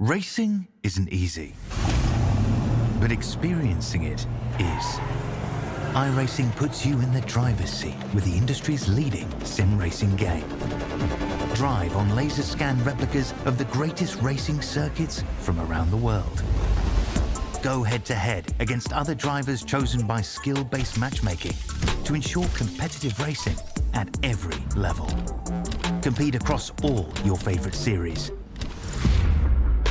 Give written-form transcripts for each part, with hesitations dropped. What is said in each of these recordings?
Racing isn't easy, but experiencing it is. iRacing puts you in the driver's seat with the industry's leading sim racing game. Drive on laser scan replicas of the greatest racing circuits from around the world. Go head-to-head against other drivers chosen by skill-based matchmaking to ensure competitive racing at every level. Compete across all your favorite series.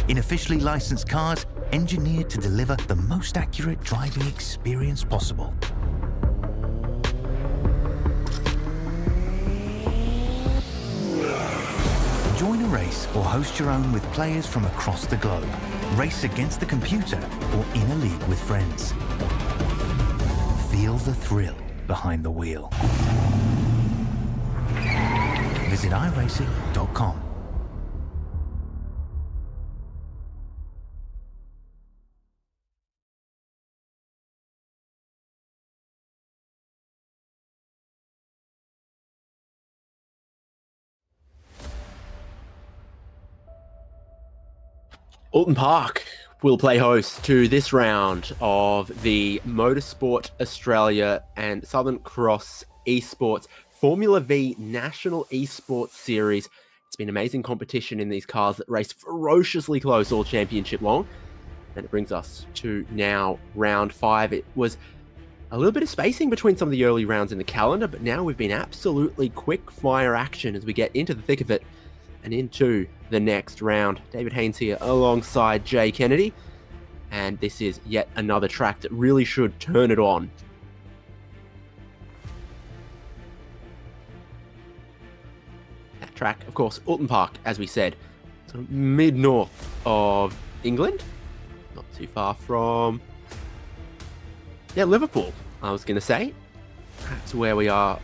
In officially licensed cars, engineered to deliver the most accurate driving experience possible. Join a race or host your own with players from across the globe. Race against the computer or in a league with friends. Feel the thrill behind the wheel. Visit iRacing.com. Oulton Park will play host to this round of the Motorsport Australia and Southern Cross Esports Formula Vee National Esports Series. It's been amazing competition in these cars that race ferociously close all championship long. And it brings us to now round 5. It was a little bit of spacing between some of the early rounds in the calendar, but now we've been absolutely quick fire action as we get into the thick of it and into the next round. David Haynes here alongside Jay Kennedy, and this is yet another track that really should turn it on. That track, of course, Oulton Park, as we said, so mid-north of England, not too far from, Liverpool, I was going to say. That's where we are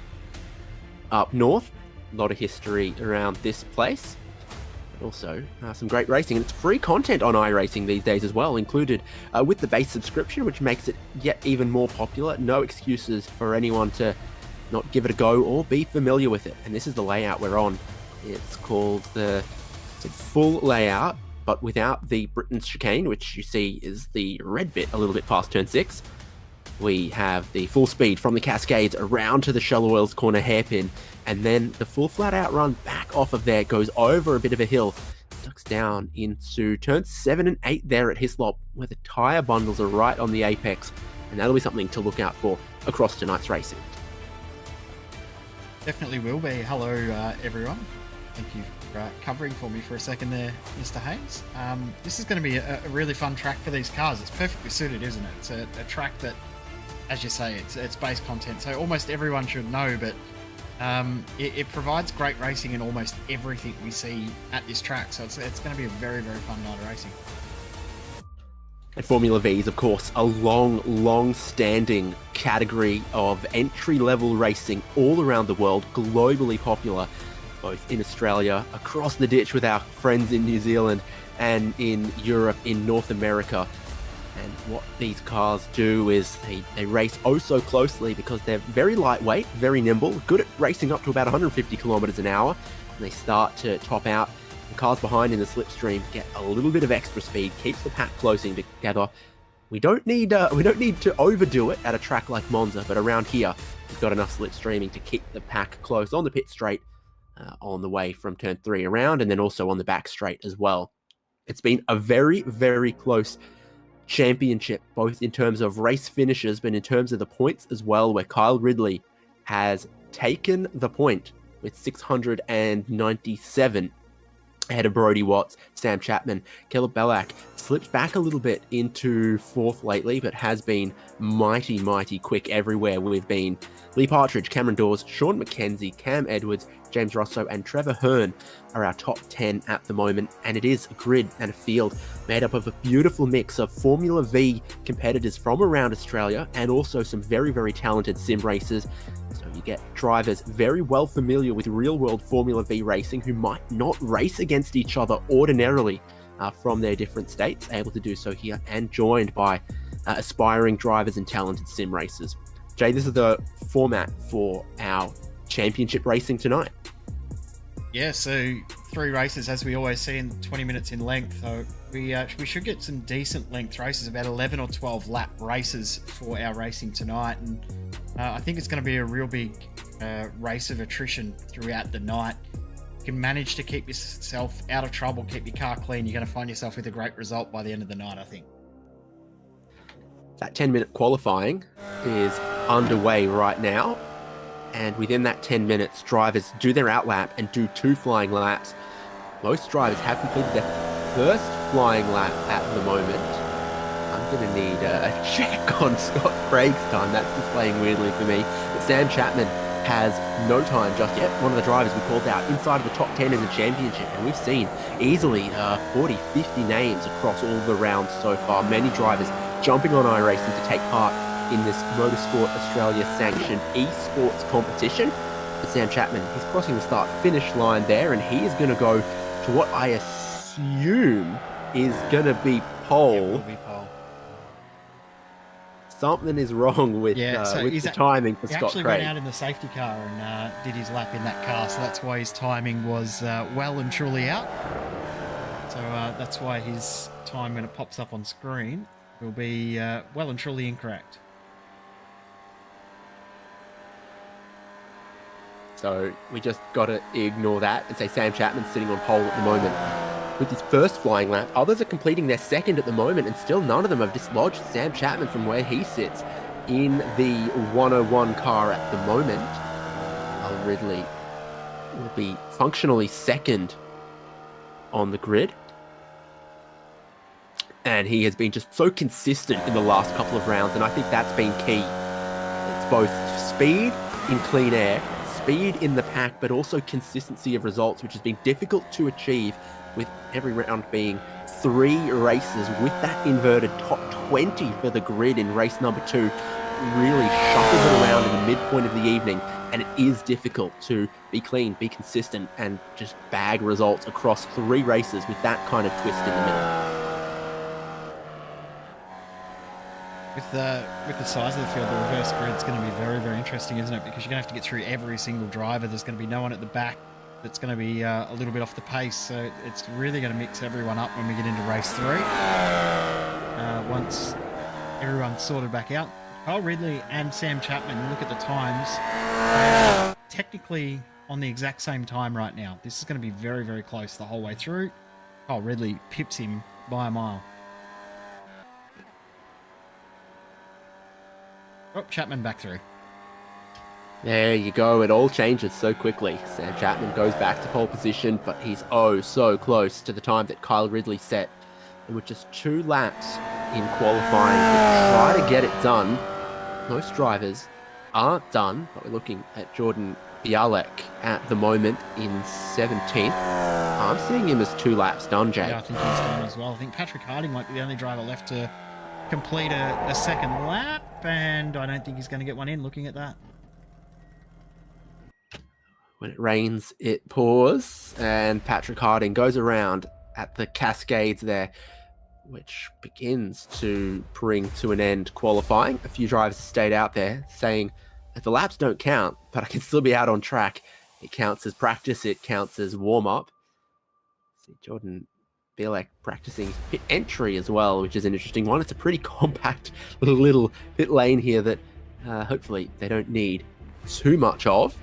up north. A lot of history around this place, but also some great racing, and it's free content on iRacing these days as well, included with the base subscription, which makes it yet even more popular. No excuses for anyone to not give it a go or be familiar with it. And this is the layout we're on. It's called the full layout, but without the Britain's chicane, which you see is the red bit a little bit past turn 6. We have the full speed from the Cascades around to the Shallow Wells corner hairpin, and then the full flat out run back off of there, goes over a bit of a hill, ducks down into turns 7 and 8 there at Hislop, where the tyre bundles are right on the apex, and that'll be something to look out for across tonight's racing. Definitely will be. Hello, everyone. Thank you for covering for me for a second there, Mr. Haynes. This is going to be a really fun track for these cars. It's perfectly suited, isn't it? It's a track that, as you say, it's base content, so almost everyone should know, but it provides great racing in almost everything we see at this track, so it's going to be a very, very fun night of racing. And Formula Vee is, of course, a long-standing category of entry-level racing all around the world, globally popular, both in Australia, across the ditch with our friends in New Zealand, and in Europe, in North America. And what these cars do is they race oh so closely because they're very lightweight, very nimble, good at racing up to about 150 kilometers an hour. And they start to top out. The cars behind in the slipstream get a little bit of extra speed, keeps the pack closing together. We don't need to overdo it at a track like Monza, but around here we've got enough slipstreaming to keep the pack close on the pit straight on the way from turn 3 around, and then also on the back straight as well. It's been a very, very close championship, both in terms of race finishes, but in terms of the points as well, where Kyle Ridley has taken the point with 697 ahead of Brodie Watts, Sam Chapman. Caleb Bellac slipped back a little bit into 4th lately, but has been mighty, mighty quick everywhere we've been. Lee Partridge, Cameron Dawes, Sean McKenzie, Cam Edwards, James Rosso, and Trevor Hearn are our top 10 at the moment, and it is a grid and a field made up of a beautiful mix of Formula Vee competitors from around Australia and also some very, very talented sim racers. So you get drivers very well familiar with real-world Formula Vee racing who might not race against each other ordinarily from their different states, able to do so here, and joined by aspiring drivers and talented sim racers. Jay, this is the format for our championship racing tonight. Yeah, so 3 races, as we always see, in 20 minutes in length. So we should get some decent length races, about 11 or 12 lap races for our racing tonight. And I think it's going to be a real big race of attrition throughout the night. You can manage to keep yourself out of trouble, keep your car clean, you're going to find yourself with a great result by the end of the night, I think. That 10-minute qualifying is underway right now. And within that 10 minutes, drivers do their outlap and do 2 flying laps. Most drivers have completed their first flying lap at the moment. I'm going to need a check on Scott Craig's time. That's displaying weirdly for me. But Sam Chapman has no time just yet. One of the drivers we called out inside of the top 10 in the championship. And we've seen easily 40, 50 names across all the rounds so far. Many drivers jumping on iRacing to take part in this Motorsport Australia sanctioned esports competition. But Sam Chapman, he's crossing the start-finish line there, and he is going to go to what I assume is going to be pole. Yeah, will be pole. Something is wrong with, with the timing for Scott Craig. He actually went out in the safety car and did his lap in that car, so that's why his timing was well and truly out. So that's why his time, when it pops up on screen, will be well and truly incorrect. So we just got to ignore that and say Sam Chapman's sitting on pole at the moment with his first flying lap. Others are completing their second at the moment, and still none of them have dislodged Sam Chapman from where he sits in the 101 car at the moment. Kyle Ridley will be functionally second on the grid. And he has been just so consistent in the last couple of rounds, and I think that's been key. It's both speed in clean air, speed in the pack, but also consistency of results, which has been difficult to achieve with every round being 3 races with that inverted top 20 for the grid in race number 2. Really shuffles it around in the midpoint of the evening, and it is difficult to be clean, be consistent, and just bag results across 3 races with that kind of twist in the middle. With the size of the field, the reverse grid's going to be very, very interesting, isn't it? Because you're going to have to get through every single driver. There's going to be no one at the back that's going to be a little bit off the pace. So it's really going to mix everyone up when we get into race 3. Once everyone's sorted back out. Kyle Ridley and Sam Chapman, you look at the times, they're technically on the exact same time right now. This is going to be very, very close the whole way through. Kyle Ridley pips him by a mile. Oh, Chapman back through. There you go. It all changes so quickly. Sam Chapman goes back to pole position, but he's oh so close to the time that Kyle Ridley set. And with just 2 laps in qualifying to try to get it done, most drivers aren't done, but we're looking at Jordan Bialek at the moment in 17th. I'm seeing him as 2 laps done, Jay. Yeah, I think he's done as well. I think Patrick Harding might be the only driver left to complete a second lap, and I don't think he's going to get one in looking at that. When it rains, it pours, and Patrick Harding goes around at the Cascades there, which begins to bring to an end qualifying. A few drivers stayed out there saying that the laps don't count, but I can still be out on track. It counts as practice, it counts as warm-up. See Jordan Bialek practicing pit entry as well, which is an interesting one. It's a pretty compact little pit lane here that hopefully they don't need too much of.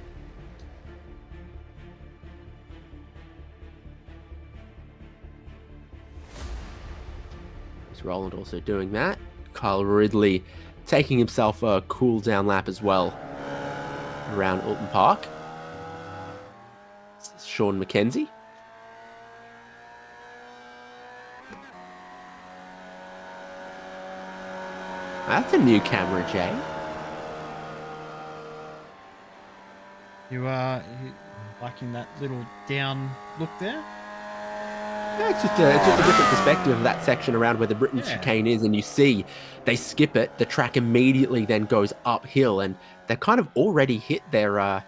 Is Roland also doing that? Kyle Ridley taking himself a cool down lap as well around Oulton Park. This is Sean McKenzie. That's a new camera, Jay. You liking that little down look there? Yeah, it's just a different perspective of that section around where the Britain chicane is, and you see they skip it. The track immediately then goes uphill, and they've kind of already hit their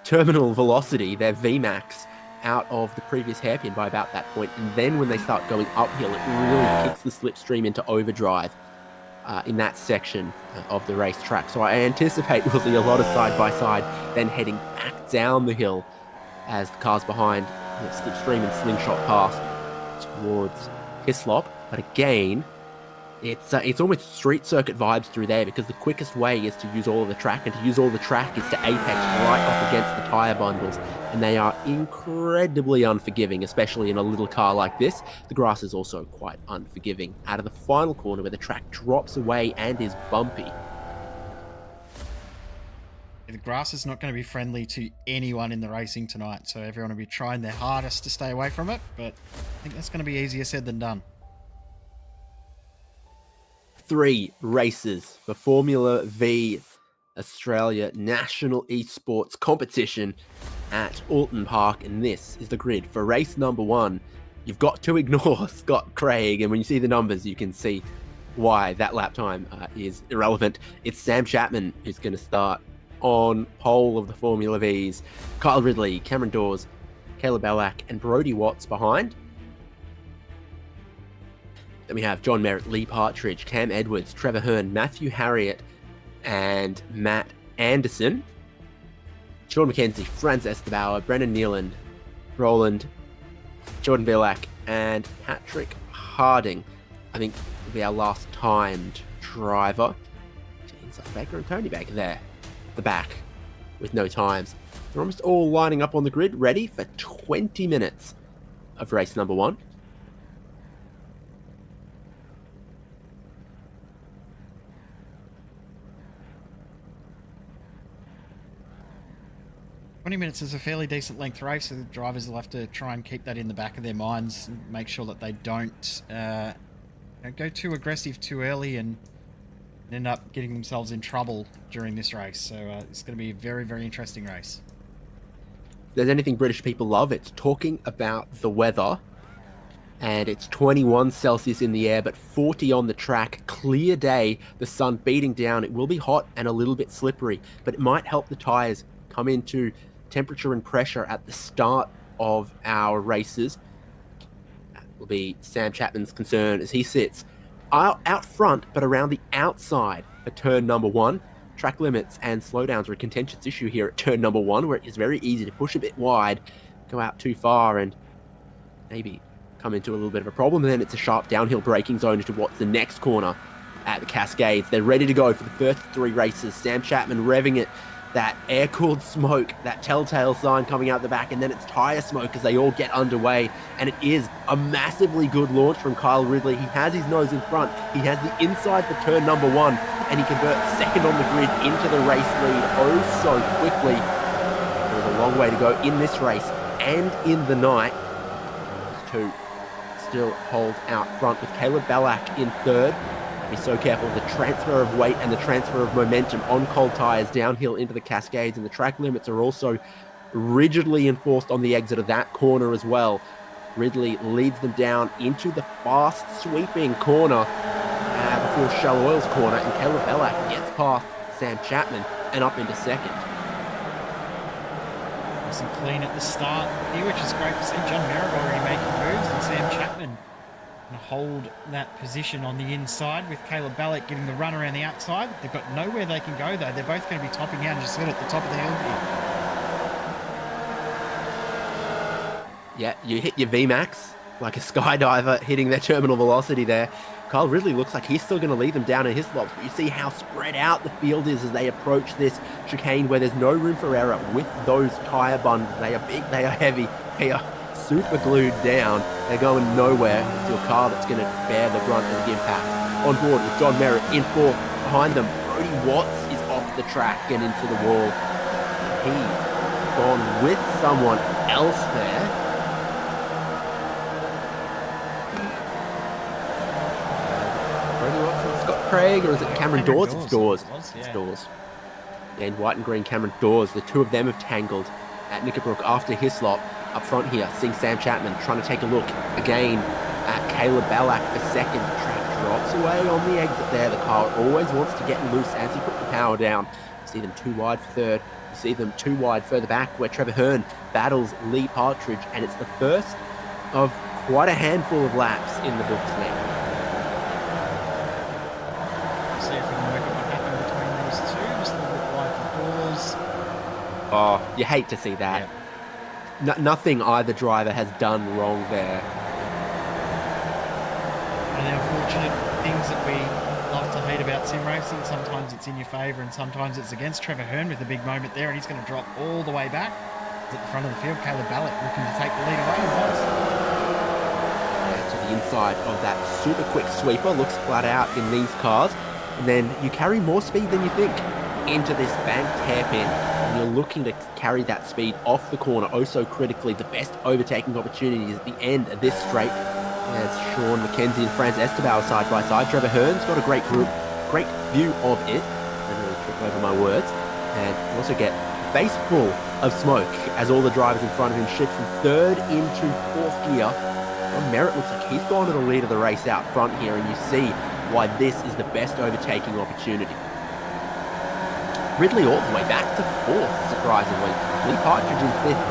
terminal velocity, their VMAX, out of the previous hairpin by about that point. And then when they start going uphill, it really kicks the slipstream into overdrive in that section of the racetrack. So I anticipate we'll see a lot of side-by-side then heading back down the hill as the cars behind slipstream and slingshot past towards Hislop. But again, it's almost street circuit vibes through there, because the quickest way is to use all of the track, and to use all the track is to apex right up against the tyre bundles, and they are incredibly unforgiving, especially in a little car like this. The grass is also quite unforgiving out of the final corner, where the track drops away and is bumpy. The grass is not going to be friendly to anyone in the racing tonight, so everyone will be trying their hardest to stay away from it, but I think that's going to be easier said than done. 3 races for Formula Vee Australia National Esports competition at Oulton Park, and this is the grid for race number 1. You've got to ignore Scott Craig, and when you see the numbers, you can see why that lap time is irrelevant. It's Sam Chapman who's going to start on pole of the Formula V's. Kyle Ridley, Cameron Dawes, Caleb Bellack, and Brodie Watts behind. Then we have John Merritt, Lee Partridge, Cam Edwards, Trevor Hearn, Matthew Harriott, and Matt Anderson. Sean McKenzie, Franz Estabauer, Brendan Neeland, Roland, Jordan Villac, and Patrick Harding. I think will be our last timed driver. Inside Baker and Tony Baker there at the back with no times. They're almost all lining up on the grid, ready for 20 minutes of race number 1. Minutes is a fairly decent length race, so the drivers will have to try and keep that in the back of their minds and make sure that they don't go too aggressive too early and end up getting themselves in trouble during this race. So it's going to be a very, very interesting race. If there's anything British people love, it's talking about the weather. And it's 21 Celsius in the air, but 40 on the track. Clear day, the sun beating down. It will be hot and a little bit slippery, but it might help the tyres come into temperature and pressure at the start of our races. That will be Sam Chapman's concern as he sits out front, but around the outside for turn number 1. Track limits and slowdowns are a contentious issue here at turn number 1, where it is very easy to push a bit wide, go out too far, and maybe come into a little bit of a problem. And then it's a sharp downhill braking zone into what's the next corner at the Cascades. They're ready to go for the first 3 races. Sam Chapman revving it. That air-cooled smoke, that telltale sign coming out the back, and then it's tyre smoke as they all get underway. And it is a massively good launch from Kyle Ridley. He has his nose in front. He has the inside for turn number 1, and he converts second on the grid into the race lead oh so quickly. There's a long way to go in this race and in the night. Those 2 still hold out front with Caleb Bellack in third. Be so careful of the transfer of weight and the transfer of momentum on cold tyres downhill into the Cascades, and the track limits are also rigidly enforced on the exit of that corner as well. Ridley leads them down into the fast sweeping corner before Shallow Oil's corner, and Caleb Bellack gets past Sam Chapman and up into second. Nice and clean at the start here, which is great to see. John Merritt already making moves, and Sam Chapman and hold that position on the inside with Caleb Bellack getting the run around the outside. They've got nowhere they can go though. They're both going to be topping out just at the top of the hill here. Yeah, you hit your VMAX like a skydiver hitting their terminal velocity there. Kyle Ridley looks like he's still going to lead them down in his slopes, but you see how spread out the field is as they approach this chicane where there's no room for error with those tyre bundles. They are big, they are heavy, they are super glued down. They're going nowhere to a car that's going to bear the brunt of the impact. On board with John Merritt in fourth. Behind them, Brodie Watts is off the track and into the wall. He's gone with someone else there. Brodie Watts and Scott Craig, or is it Cameron Dawes? It's Dawes. It's Dawes. And white and green Cameron Dawes, the 2 of them have tangled at Knickerbrook after Hislop. Up front here, seeing Sam Chapman trying to take a look again at Caleb Bellack for second. The track drops away on the exit there. The car always wants to get loose as he puts the power down. You see them 2 wide for third. You see them 2 wide further back where Trevor Hearn battles Lee Partridge, and it's the first of quite a handful of laps in the books now. See if we can work out what happened between those 2. Just a little bit wide for Dawes. Oh, you hate to see that. Yeah. nothing either driver has done wrong there. And the unfortunate things that we love to hate about sim racing, sometimes it's in your favour and sometimes it's against. Trevor Hearn with a big moment there, and he's going to drop all the way back. He's at the front of the field. Caleb Ballett looking to take the lead away. To the inside of that super quick sweeper, looks flat out in these cars. And then you carry more speed than you think into this banked hairpin. And you're looking to carry that speed off the corner, oh so critically. The best overtaking opportunity is at the end of this straight. As Sean McKenzie and Franz Esteban side by side. Trevor Hearn's got a great view of it. I don't really trip over my words. And you also get a face full of smoke as all the drivers in front of him shift from third into fourth gear. John Merritt looks like he's gone to the lead of the race out front here, and you see why this is the best overtaking opportunity. Ridley all the way back to fourth, surprisingly. Lee Partridge in fifth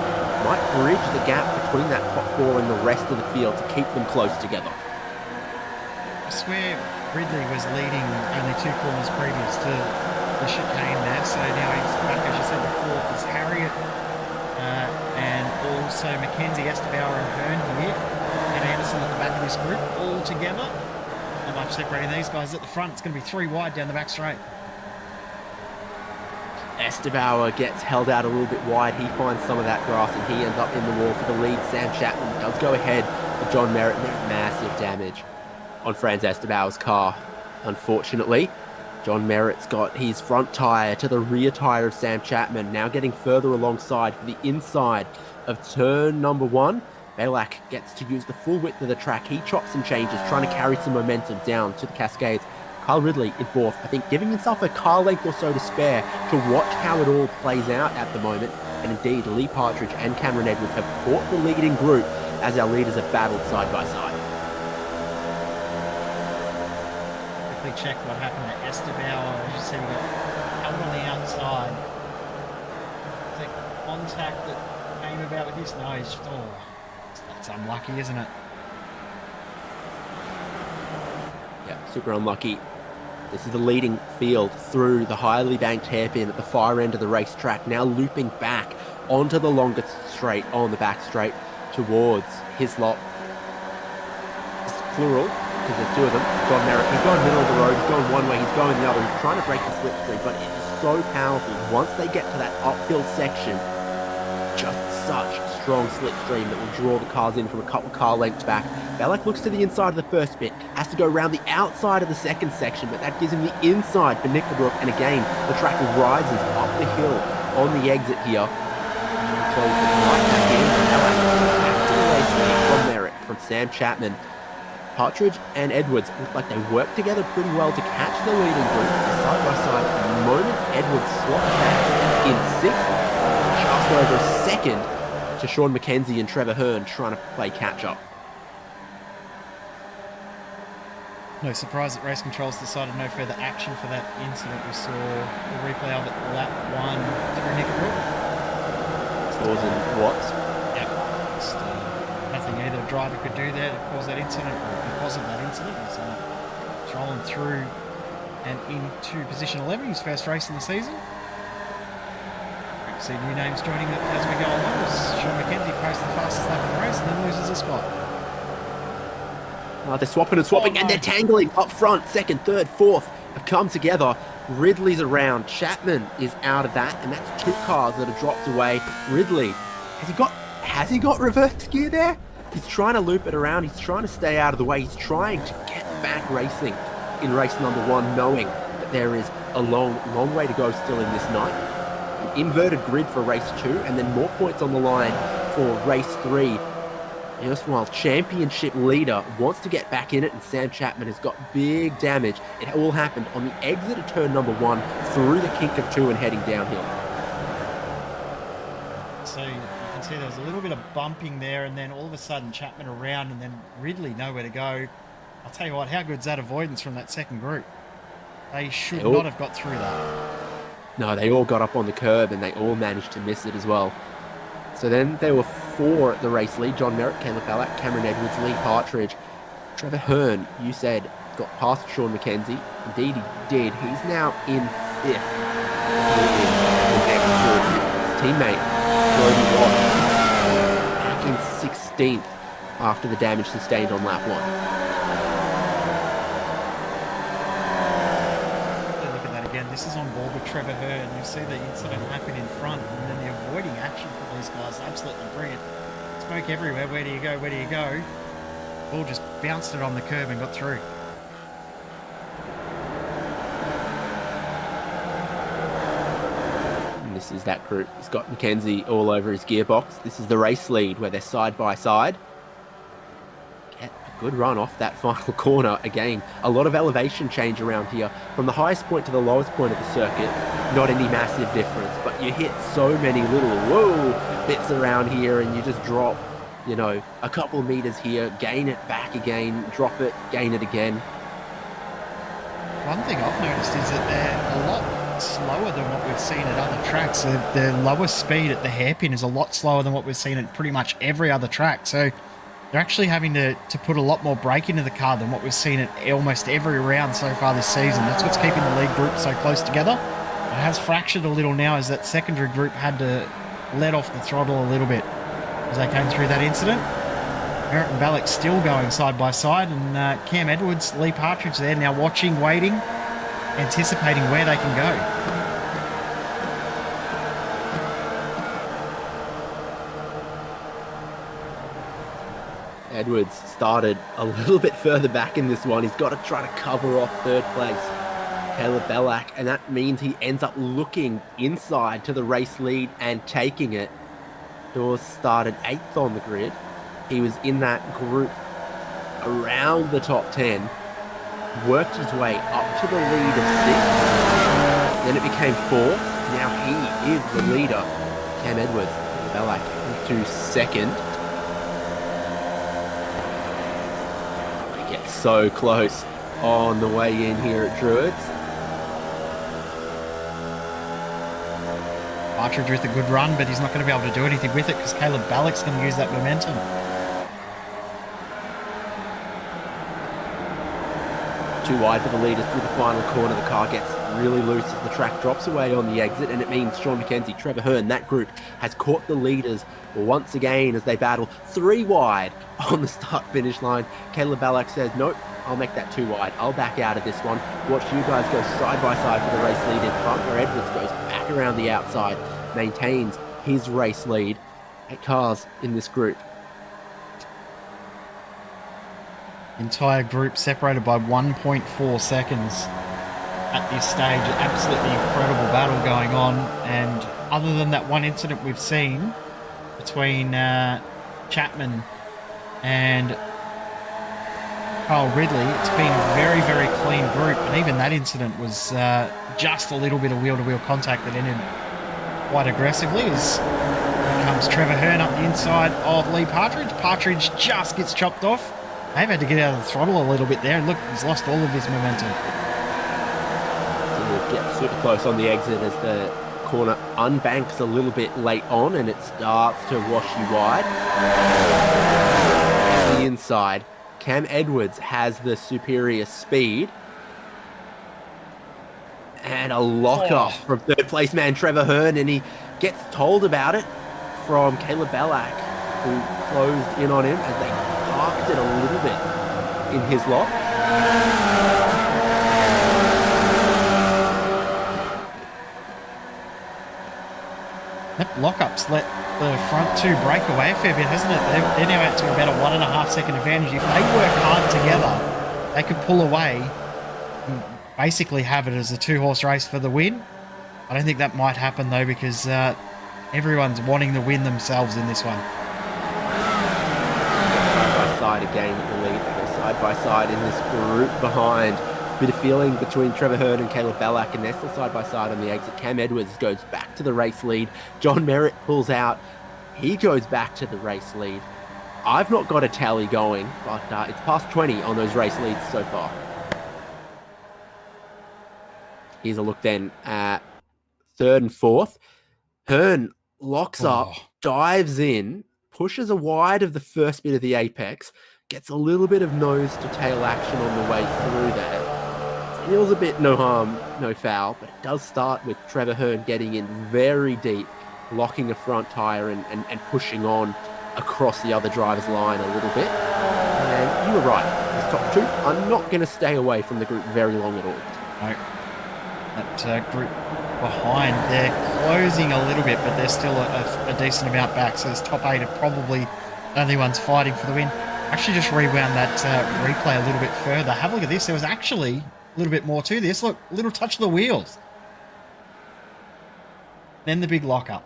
might bridge the gap between that top four and the rest of the field to keep them close together. I swear Ridley was leading only 2 corners previous to the chicane there, so now he's back, as you said, the fourth is Harriet, and also Mackenzie, Esteban and Hearn here, and Anderson at the back of this group, all together. Not much separating these guys at the front. It's going to be 3 wide down the back straight. Esteban gets held out a little bit wide. He finds some of that grass and he ends up in the wall for the lead. Sam Chapman does go ahead of John Merritt, and there's massive damage on Franz Esteban's car. Unfortunately, John Merritt's got his front tyre to the rear tyre of Sam Chapman, now getting further alongside for the inside of turn number 1. Balak gets to use the full width of the track. He chops and changes, trying to carry some momentum down to the Cascades. Kyle Ridley in fourth, I think giving himself a car length or so to spare to watch how it all plays out at the moment. And indeed, Lee Partridge and Cameron Edwards have caught the leading group as our leaders have battled side by side. Quickly check what happened to Esteban. As you see, we got held on the outside. Is there contact that came about with this? No, he's just, that's unlucky, isn't it? Yeah, super unlucky. This is the leading field through the highly banked hairpin at the far end of the racetrack, now looping back onto the longest straight on the back straight towards Hislop. It's plural, because there's 2 of them. John Merritt, he's going middle of the road, he's going one way, he's going the other, he's trying to break the slipstream, but it is so powerful. Once they get to that uphill section, just such strong slipstream that will draw the cars in from a couple car lengths back. Balak looks to the inside of the first bit, has to go around the outside of the second section, but that gives him the inside for Nickelbrook, and again, the track rises up the hill on the exit here. Close the right back in, Balak back to the race lead from Merritt, from Sam Chapman. Partridge and Edwards look like they work together pretty well to catch the leading group side by side. The moment Edwards slots back in 6th, just over a second to Sean McKenzie and Trevor Hearn trying to play catch-up. No surprise that Race Controls decided no further action for that incident. We saw the replay of it lap 1 through Nickelbrook. Scores and Watts. Yep. Just, nothing either driver could do there to cause that incident, or because of that incident. He's rolling through and into position 11, his first race in the season. See new names joining as we go along. As Sean McKenzie posts the fastest lap of the race and then loses a spot. They're swapping and swapping, and they're tangling up front. Second, third, fourth have come together. Ridley's around. Chapman is out of that, and that's 2 cars that have dropped away. Ridley, has he got reverse gear there? He's trying to loop it around. He's trying to stay out of the way. He's trying to get back racing in race number 1, knowing that there is a long, long way to go still in this night. An inverted grid for race 2, and then more points on the line for race 3. Erstwhile championship leader wants to get back in it, and Sam Chapman has got big damage. It all happened on the exit of turn number 1 through the kink of 2 and heading downhill. So you can see there was a little bit of bumping there, and then all of a sudden Chapman around, and then Ridley nowhere to go. I'll tell you what, how good's that avoidance from that second group? They should not have got through that. No, they all got up on the curb, and they all managed to miss it as well. So then there were 4 at the race lead. John Merritt, Caleb Ballack, Cameron Edwards, Lee Partridge. Trevor Hearn, you said, got past Sean McKenzie. Indeed he did. He's now in 5th. The next group. His teammate, Brody Watts, 16th after the damage sustained on lap 1. Look at that again. This is on board with Trevor Hearn. You see the incident happen in front, and then the avoiding action from these guys, absolutely brilliant. Smoke everywhere. Where do you go? Where do you go? Ball just bounced it on the curb and got through. And this is that group. Scott McKenzie all over his gearbox. This is the race lead where they're side by side. Get a good run off that final corner. Again, a lot of elevation change around here. From the highest point to the lowest point of the circuit, not any massive difference, but you hit so many little whoa bits around here and you just drop, you know, a couple of meters here, gain it back again, drop it, gain it again. One thing I've noticed is that they're a lot slower than what we've seen at other tracks. The lower speed at the hairpin is a lot slower than what we've seen at pretty much every other track. So they're actually having to put a lot more brake into the car than what we've seen at almost every round so far this season. That's what's keeping the lead group so close together. It has fractured a little now as that secondary group had to let off the throttle a little bit as they came through that incident. Merritt and Ballack still going side by side, and Cam Edwards, Lee Partridge there now watching, waiting, anticipating where they can go. Edwards started a little bit further back in this one. He's got to try to cover off third place Caleb Bellack, and that means he ends up looking inside to the race lead and taking it. Dawes started 8th on the grid. He was in that group around the top 10, worked his way up to the lead of 6, then it became 4. Now he is the leader. Cam Edwards, Bellack into 2nd. They get so close on the way in here at Druids. Partridge with a good run, but he's not going to be able to do anything with it because Caleb Ballack's going to use that momentum. Too wide for the leaders through the final corner. The car gets really loose as the track drops away on the exit, and it means Sean McKenzie, Trevor Hearn, that group has caught the leaders once again as they battle 3 wide on the start-finish line. Caleb Ballack says, nope, I'll make that 2 wide. I'll back out of this one. Watch you guys go side by side for the race lead in front, where Edwards goes back around the outside, maintains his race lead. 8 cars in this group. Entire group separated by 1.4 seconds at this stage. Absolutely incredible battle going on, and other than that one incident we've seen between Chapman and Kyle Ridley, it's been a very, very clean group, and even that incident was just a little bit of wheel-to-wheel contact that ended quite aggressively. As here comes Trevor Hearn up the inside of Lee Partridge. Partridge just gets chopped off. They've had to get out of the throttle a little bit there, and look, he's lost all of his momentum. It gets super close on the exit as the corner unbanks a little bit late on, and it starts to wash you wide. On the inside, Cam Edwards has the superior speed. And a lock-up from third place man Trevor Hearn, and he gets told about it from Caleb Bellack, who closed in on him as they parked it a little bit in his lock. That lock-up's let the front 2 break away a fair bit, hasn't it? They're now out to about a 1.5 second advantage. If they work hard together, they could pull away and basically have it as a 2-horse race for the win. I don't think that might happen though, because everyone's wanting the win themselves in this one. Side by side again at the lead. They go side by side in this group behind. Bit of feeling between Trevor Hearn and Caleb Bellack, and they're still side by side on the exit. Cam Edwards goes back to the race lead. John Merritt pulls out. He goes back to the race lead. I've not got a tally going, but it's past 20 on those race leads so far. Here's a look then at 3rd and 4th. Hearn locks up, dives in, pushes a wide of the first bit of the apex, gets a little bit of nose to tail action on the way through there. Feels a bit no harm, no foul, but it does start with Trevor Hearn getting in very deep, locking a front tyre and pushing on across the other driver's line a little bit. And you were right, these top two are not going to stay away from the group very long at all. No. That group behind, they're closing a little bit, but they're still a decent amount back. So this top 8 are probably the only ones fighting for the win. Actually just rewound that replay a little bit further. Have a look at this. There was actually a little bit more to this. Look, a little touch of the wheels. Then the big lockup.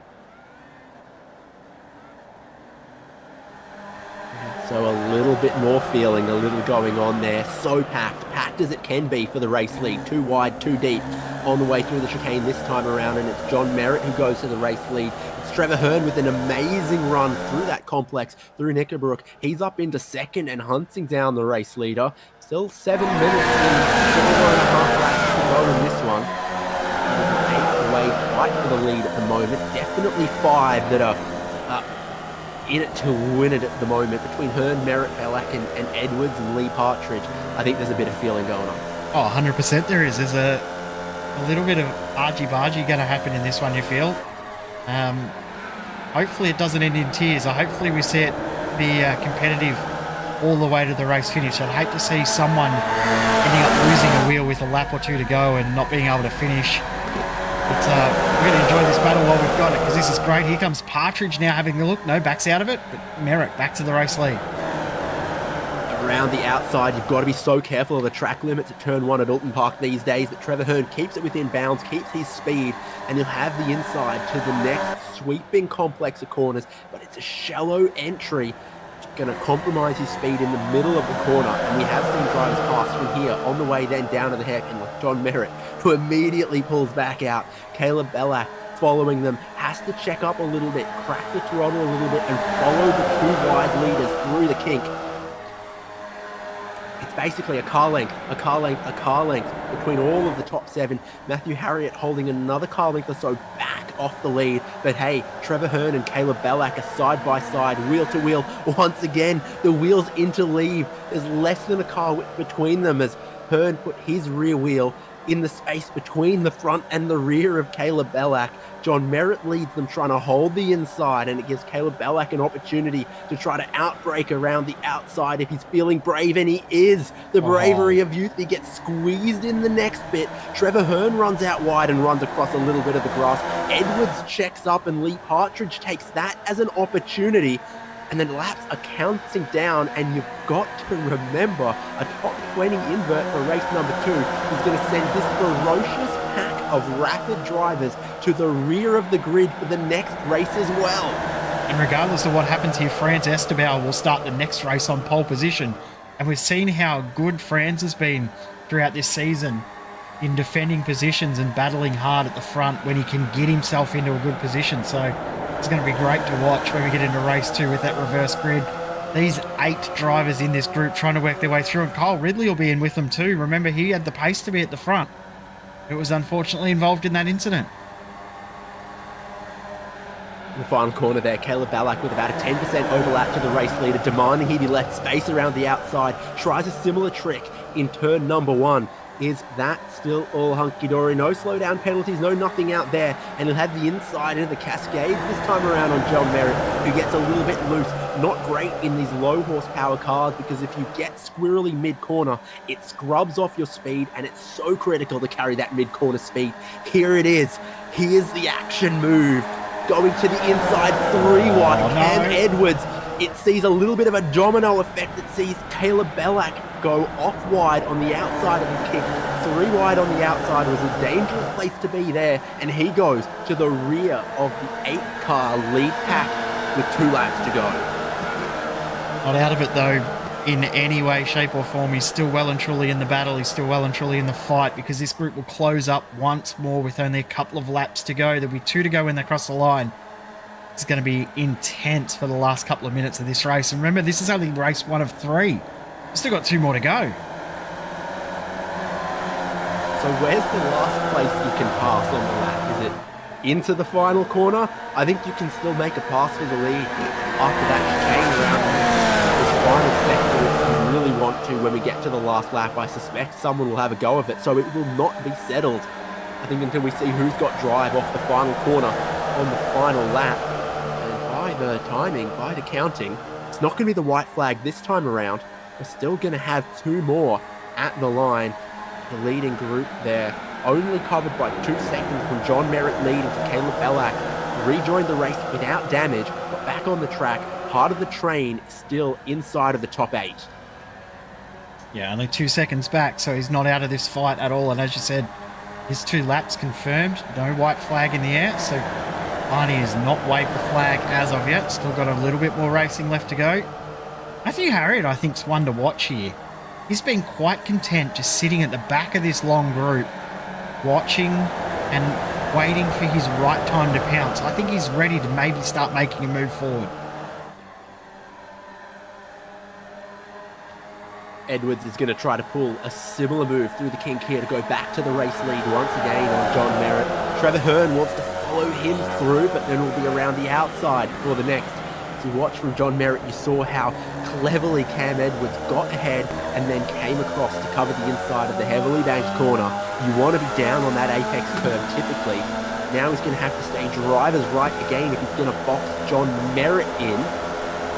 So a little bit more feeling, a little going on there. So packed as it can be for the race lead. Too wide, too deep on the way through the chicane this time around, and it's John Merritt who goes to the race lead. It's Trevor Hearn with an amazing run through that complex, through Knickerbrook. He's up into second and hunting down the race leader. Still 7 minutes and 4.5 laps to go in this one. There's an 8-way fight for the lead at the moment. Definitely 5 that are in it to win it at the moment between Hearn, Merritt, Bellac and Edwards and Lee Partridge. I think there's a bit of feeling going on. Oh, 100% there is. There's a little bit of argy-bargy going to happen in this one, you feel. Hopefully it doesn't end in tears. Hopefully we see it be competitive all the way to the race finish. I'd hate to see someone ending up losing a wheel with a lap or two to go and not being able to finish. But we're going to enjoy this battle while we've got it, because this is great. Here comes Partridge now having a look. No, backs out of it, but Merritt back to the race lead. Around the outside, you've got to be so careful of the track limits at turn 1 at Oulton Park these days, but Trevor Hearn keeps it within bounds, keeps his speed, and he'll have the inside to the next sweeping complex of corners, but it's a shallow entry. Going to compromise his speed in the middle of the corner, and we have seen drivers pass from here on the way then down to the hairpin, like John Merritt, who immediately pulls back out. Caleb Bellac following them, has to check up a little bit, crack the throttle a little bit, and follow the 2 wide leaders through the kink. It's basically a car length between all of the top 7. Matthew Harriott holding another car length or so back off the lead. But hey, Trevor Hearn and Caleb Bellac are side by side, wheel to wheel. Once again, the wheels interleave. There's less than a car width between them as Hearn put his rear wheel in the space between the front and the rear of Caleb Bellac. John Merritt leads them, trying to hold the inside, and it gives Caleb Bellac an opportunity to try to outbrake around the outside if he's feeling brave, and he is. The bravery of youth. He gets squeezed in the next bit. Trevor Hearn runs out wide and runs across a little bit of the grass. Edwards checks up, and Lee Partridge takes that as an opportunity. And then laps are counting down, and you've got to remember a top 20 invert for race number 2 is going to send this ferocious pack of rapid drivers to the rear of the grid for the next race as well. And regardless of what happens here, Franz Estebao will start the next race on pole position. And we've seen how good Franz has been throughout this season in defending positions and battling hard at the front when he can get himself into a good position. So it's going to be great to watch when we get into race 2 with that reverse grid. These 8 drivers in this group trying to work their way through, and Kyle Ridley will be in with them too. Remember, he had the pace to be at the front. It was unfortunately involved in that incident. In the final corner there, Caleb Bellac with about a 10% overlap to the race leader, demanding he be left space around the outside. Tries a similar trick in turn number 1. Is that still all hunky-dory? No slowdown penalties, no nothing out there. And he'll have the inside into the Cascades this time around on John Merritt, who gets a little bit loose. Not great in these low horsepower cars, because if you get squirrely mid-corner, it scrubs off your speed, and it's so critical to carry that mid-corner speed. Here it is. Here's the action move. Going to the inside, 3 wide. Cam Edwards. It sees a little bit of a domino effect. It sees Caleb Bellac go off wide on the outside of the kick. 3 wide on the outside was a dangerous place to be there, and he goes to the rear of the 8-car lead pack with 2 laps to go. Not out of it though in any way, shape or form. He's still well and truly in the battle. He's still well and truly in the fight, because this group will close up once more with only a couple of laps to go. There'll be 2 to go when they cross the line. It's going to be intense for the last couple of minutes of this race. And remember, this is only race 1 of 3. We've still got 2 more to go. So where's the last place you can pass on the lap? Is it into the final corner? I think you can still make a pass for the lead after that chicane around this final sector if you really want to. When we get to the last lap, I suspect someone will have a go of it. So it will not be settled, I think, until we see who's got drive off the final corner on the final lap. And by by the timing, by the counting, it's not going to be the white flag this time around. We're still going to have 2 more at the line. The leading group there, only covered by 2 seconds from John Merritt leading to Caleb Bellac. Rejoined the race without damage, got back on the track. Part of the train still inside of the top 8. Yeah, only 2 seconds back, so he's not out of this fight at all. And as you said, his 2 laps confirmed. No white flag in the air, so Barney has not waved the flag as of yet. Still got a little bit more racing left to go. Matthew Harriott, I think, is one to watch here. He's been quite content just sitting at the back of this long group, watching and waiting for his right time to pounce. I think he's ready to maybe start making a move forward. Edwards is going to try to pull a similar move through the kink here to go back to the race lead once again on John Merritt. Trevor Hearn wants to follow him through, but then will be around the outside for the next. As you watch from John Merritt, you saw how cleverly Cam Edwards got ahead and then came across to cover the inside of the heavily banked corner. You want to be down on that apex curve typically. Now he's going to have to stay driver's right again if he's going to box John Merritt in.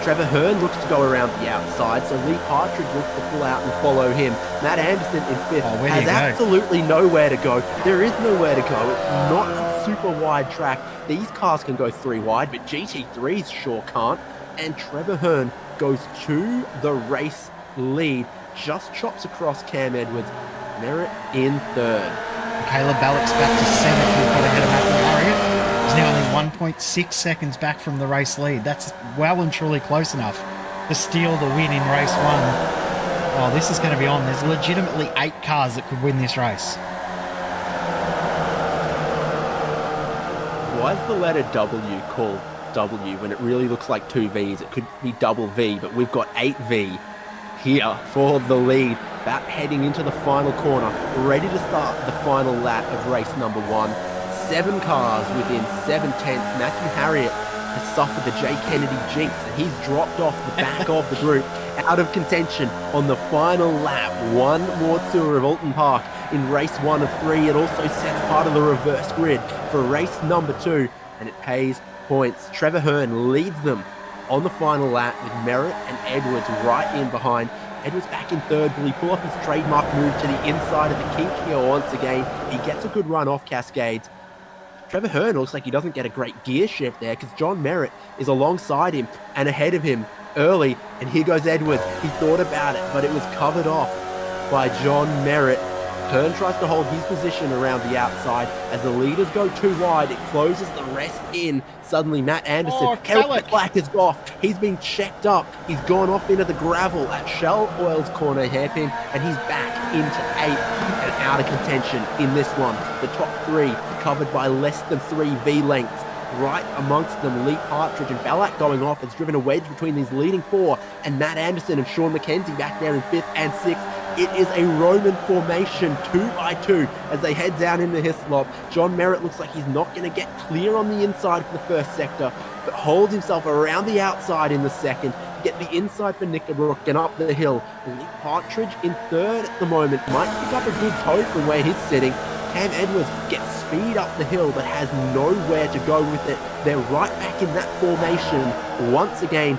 Trevor Hearn looks to go around the outside, so Lee Partridge looks to pull out and follow him. Matt Anderson in 5th has absolutely nowhere to go. There is nowhere to go. It's not a super wide track. These cars can go 3 wide, but GT3s sure can't. And Trevor Hearn goes to the race lead, just chops across Cam Edwards. Merritt in 3rd. Caleb Ballak's back to 7th. We've got ahead of Matthew Harriott. He's now only 1.6 seconds back from the race lead. That's well and truly close enough to steal the win in race 1. Oh, this is going to be on. There's legitimately 8 cars that could win this race. Why is the letter W called W when it really looks like 2 V's? It could be double V, but we've got 8V here for the lead. Back heading into the final corner, ready to start the final lap of race number 1. 7 cars within 7/10. Matthew Harriott has suffered the Jay Kennedy jinx, and he's dropped off the back of the group, out of contention on the final lap. One more tour of Oulton Park in race 1 of 3. It also sets part of the reverse grid for race number 2, and it pays points. Trevor Hearn leads them on the final lap with Merritt and Edwards right in behind. Edwards back in 3rd. Will he pull off his trademark move to the inside of the kink here once again? He gets a good run off Cascades. Trevor Hearn looks like he doesn't get a great gear shift there because John Merritt is alongside him and ahead of him early. And here goes Edwards. He thought about it, but it was covered off by John Merritt. Hearn tries to hold his position around the outside. As the leaders go too wide, it closes the rest in. Suddenly, Matt Anderson, Caleb Black is off. He's been checked up. He's gone off into the gravel at Shell Oil's corner hairpin, and he's back into 8th and out of contention in this one. The top 3 covered by less than 3 V lengths. Right amongst them, Lee Partridge and Ballack going off. It's driven a wedge between these leading 4, and Matt Anderson and Sean McKenzie back there in 5th and 6th. It is a Roman formation, 2 by 2, as they head down in the Hislop. John Merritt looks like he's not going to get clear on the inside for the first sector, but holds himself around the outside in the second to get the inside for Knickerbrook and up the hill. Lee Partridge in 3rd at the moment. Might pick up a good toe from where he's sitting. Cam Edwards gets speed up the hill but has nowhere to go with it. They're right back in that formation once again.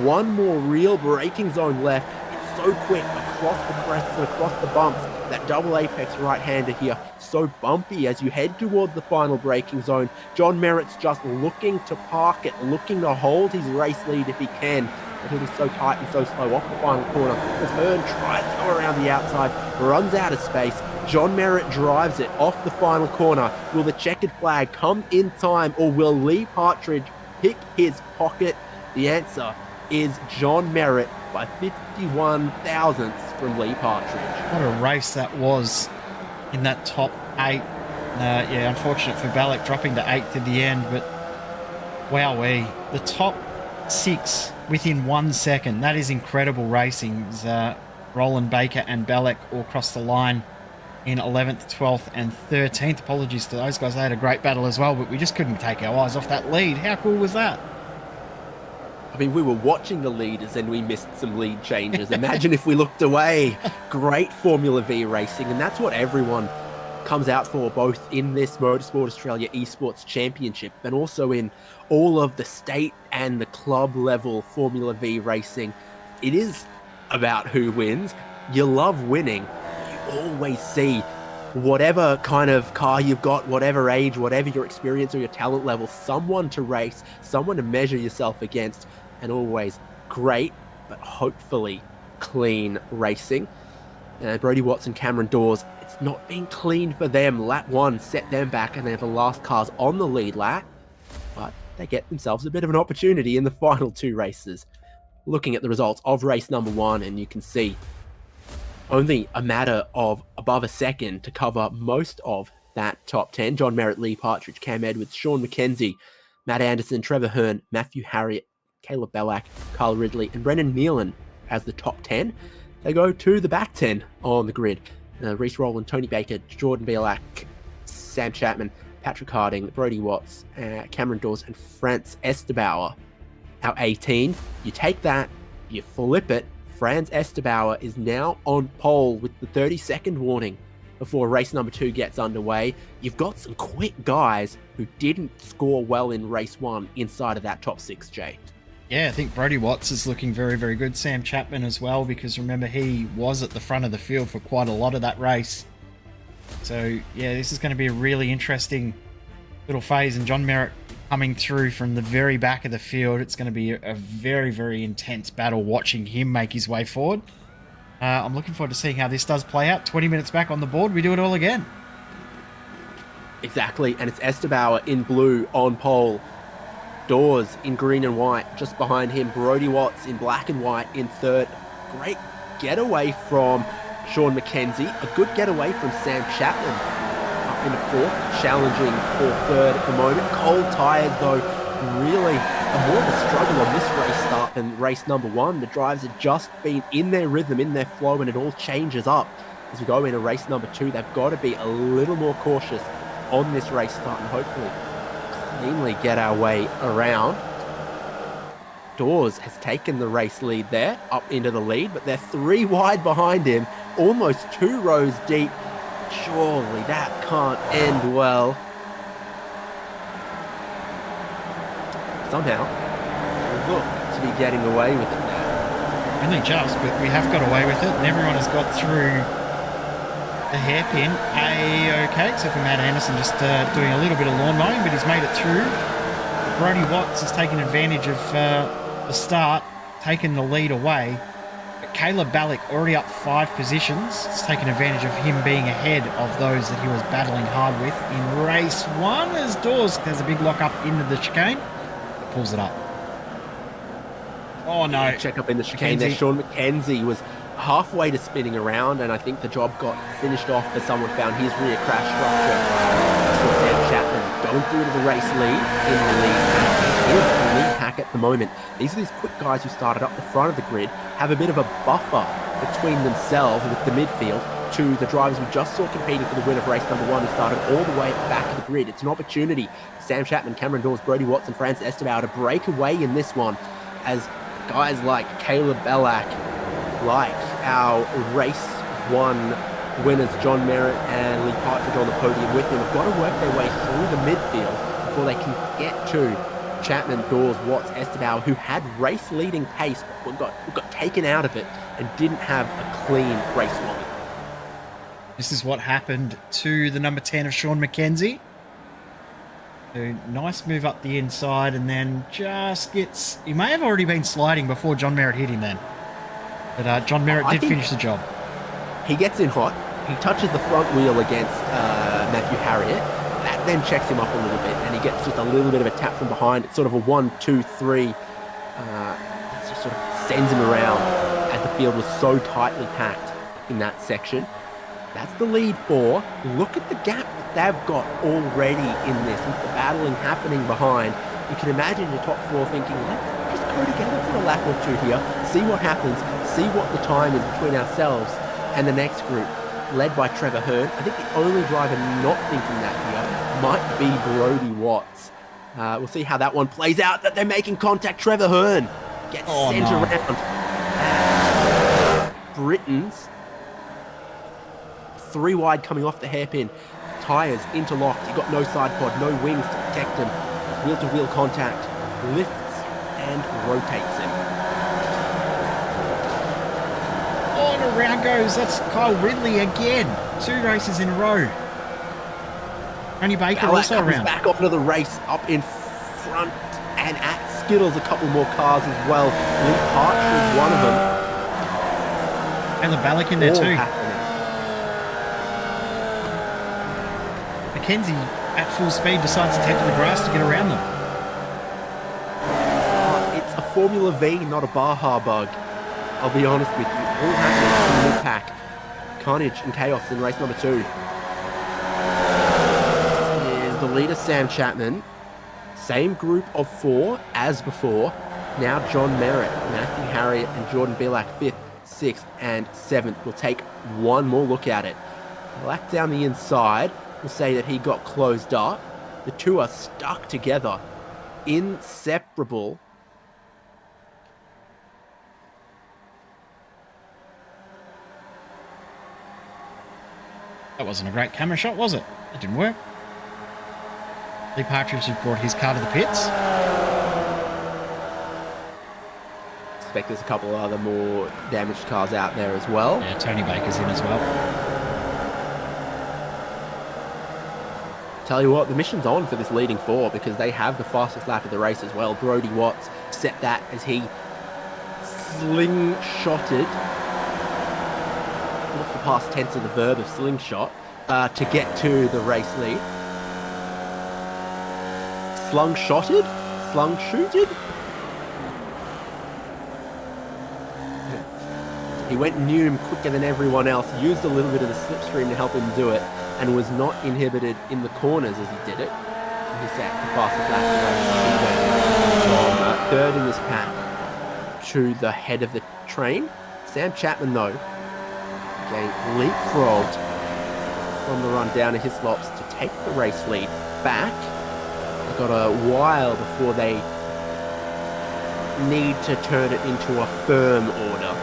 One more real braking zone left. It's so quick across the crests and across the bumps. That double apex right-hander here, so bumpy as you head towards the final braking zone. John Merritt's just looking to park it, looking to hold his race lead if he can. But he'll be so tight and so slow off the final corner as Hearn tries to go around the outside, runs out of space. John Merritt drives it off the final corner. Will the checkered flag come in time, or will Lee Partridge pick his pocket? The answer is John Merritt by 51 thousandths from Lee Partridge. What a race that was in that top 8. Yeah, unfortunate for Ballack dropping to 8th at the end, but wowee. The top 6 within 1 second. That is incredible racing. Roland Baker and Ballack all crossed the line in 11th, 12th and 13th. Apologies to those guys. They had a great battle as well, but we just couldn't take our eyes off that lead. How cool was that? I mean, we were watching the leaders and we missed some lead changes. Imagine if we looked away. Great Formula V racing, and that's what everyone comes out for both in this Motorsport Australia Esports Championship and also in all of the state and the club level Formula Vee racing. It is about who wins. You love winning. You always see whatever kind of car you've got, whatever age, whatever your experience or your talent level, someone to race, someone to measure yourself against, and always great, but hopefully clean racing. Brodie Watson, Cameron Dawes, it's not been clean for them. Lap 1 set them back, and they're the last cars on the lead lap, but they get themselves a bit of an opportunity in the final 2 races. Looking at the results of race number 1, and you can see only a matter of above a second to cover most of that top 10. John Merritt, Lee Partridge, Cam Edwards, Sean McKenzie, Matt Anderson, Trevor Hearn, Matthew Harriott, Caleb Bellack, Carl Ridley, and Brendan Nealon as the top 10. They go to the back 10 on the grid. Reece Rowland, Tony Baker, Jordan Bellack, Sam Chapman, Patrick Harding, Brodie Watts, Cameron Dawes, and Franz Estebauer. Our 18, you take that, you flip it. Franz Estebauer is now on pole with the 30-second warning before race number 2 gets underway. You've got some quick guys who didn't score well in race 1 inside of that top 6, Jay. Yeah, I think Brodie Watts is looking very, very good. Sam Chapman as well, because remember, he was at the front of the field for quite a lot of that race. So, yeah, this is going to be a really interesting little phase. And John Merritt coming through from the very back of the field. It's going to be a very, very intense battle watching him make his way forward. I'm looking forward to seeing how this does play out. 20 minutes back on the board, we do it all again. Exactly, and it's Estebauer in blue on pole. Dawes in green and white just behind him. Brodie Watts in black and white in third. Great getaway from Sean McKenzie. A good getaway from Sam Chapman up in fourth, challenging for third at the moment. Cold tyres though, really more of a struggle on this race start than race number 1. The drivers have just been in their rhythm, in their flow, and it all changes up as we go into race number 2. They've got to be a little more cautious on this race start and hopefully cleanly get our way around. Dawes has taken the race lead there, up into the lead, but they're 3 wide behind him, almost 2 rows deep. Surely that can't end well. Somehow, they look to be getting away with it now. Only just, but we have got away with it, and everyone has got through the hairpin A-okay, except for Matt Anderson just doing a little bit of lawn mowing, but he's made it through. Brodie Watts has taken advantage of the start, taken the lead away. But Caleb Bellack already up 5 positions. It's taken advantage of him being ahead of those that he was battling hard with in race 1 as Dawes has a big lock up into the chicane, but pulls it up. Oh no. Check up in the chicane there. Sean McKenzie was halfway to spinning around, and I think the job got finished off as someone found his rear crash structure. So Sam Chapman going through to the race lead in the lead pack. He is a lead pack at the moment. These are these quick guys who started up the front of the grid, have a bit of a buffer between themselves with the midfield to the drivers we just saw competing for the win of race number 1 who started all the way at the back of the grid. It's an opportunity. Sam Chapman, Cameron Dawes, Brodie Watts and Franz Estebauer to break away in this one as guys like Caleb Bellack, like our race 1 winners John Merritt and Lee Partridge on the podium with him, have got to work their way through the midfield before they can get to Chapman, Dawes, Watts, Estebauer, who had race leading pace but got taken out of it and didn't have a clean race 1. This is what happened to the number 10 of Sean McKenzie. So nice move up the inside, and then just gets... He may have already been sliding before John Merritt hit him then. But John Merritt did finish the job. He gets in hot. He touches the front wheel against Matthew Harriott. That then checks him up a little bit, and he gets just a little bit of a tap from behind. It's sort of a 1, 2, 3. It just sort of sends him around as the field was so tightly packed in that section. That's the lead 4. Look at the gap that they've got already in this, with the battling happening behind. You can imagine your top 4 thinking, let's just go together for a lap or 2 here, see what happens, see what the time is between ourselves and the next group, led by Trevor Hearn. I think the only driver not thinking that here might be Brodie Watts. We'll see how that one plays out, that they're making contact. Trevor Hearn gets sent around. Britain's 3 wide coming off the hairpin tyres interlocked. He got no side pod, no wings to protect him. Wheel-to-wheel contact, lifts and rotates him. Oh, and around goes. That's Kyle Ridley again. 2 races in a row. Tony Baker Ballack also comes around. back onto the race, up in front and at Skittles a couple more cars as well. Lee Parch is one of them. And the Ballack in there All too. happening. Mackenzie at full speed decides to take to the grass to get around them. It's a Formula V, not a Baja bug. I'll be honest with you. All happening in mid-pack. Carnage and chaos in race number 2. This is the leader, Sam Chapman. Same group of 4 as before. Now John Merritt, Matthew Harriott and Jordan Billack 5th, 6th and 7th. We'll take one more look at it. Black down the inside will say that he got closed up. The two are stuck together. Inseparable. That wasn't a great camera shot, was it? It didn't work. Lee Partridge has brought his car to the pits. Expect there's a couple of other more damaged cars out there as well. Yeah, Tony Baker's in as well. Tell you what, the mission's on for this leading 4 because they have the fastest lap of the race as well. Brodie Watts set that as he slingshotted. What's the past tense of the verb of slingshot? To get to the race lead. Slung-shotted? Slung-shooted? He went Neum quicker than everyone else, used a little bit of the slipstream to help him do it, and was not inhibited in the corners as he did it. He set the fastest lap of the race. He went from 3rd in this pack to the head of the train. Sam Chapman, though, leapfrogged from the run down to Hislops to take the race lead back. They've got a while before they need to turn it into a firm order.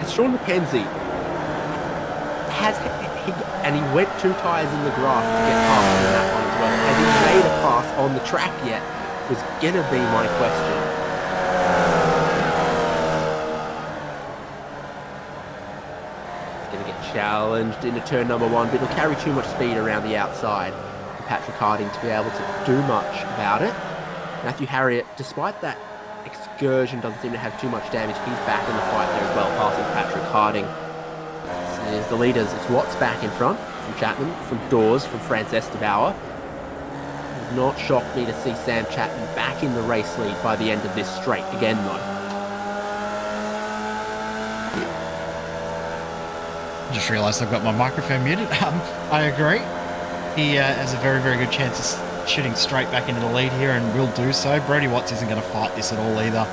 Sean McKenzie and he went 2 tyres in the grass to get past on that one as well. Has he made a pass on the track yet? Was gonna be my question. He's gonna get challenged into turn number 1, but he'll carry too much speed around the outside for Patrick Harding to be able to do much about it. Matthew Harriott, despite that excursion, doesn't seem to have too much damage. He's back in the fight there as well, passing Patrick Harding. So there's the leaders. It's Watts back in front, from Chapman, from Dawes, from Franz Estabauer. It would not shock me to see Sam Chapman back in the race lead by the end of this straight again, though. Just realised I've got my microphone muted. I agree. He has a very, very good chance of shooting straight back into the lead here and will do so. Brodie Watts isn't going to fight this at all either.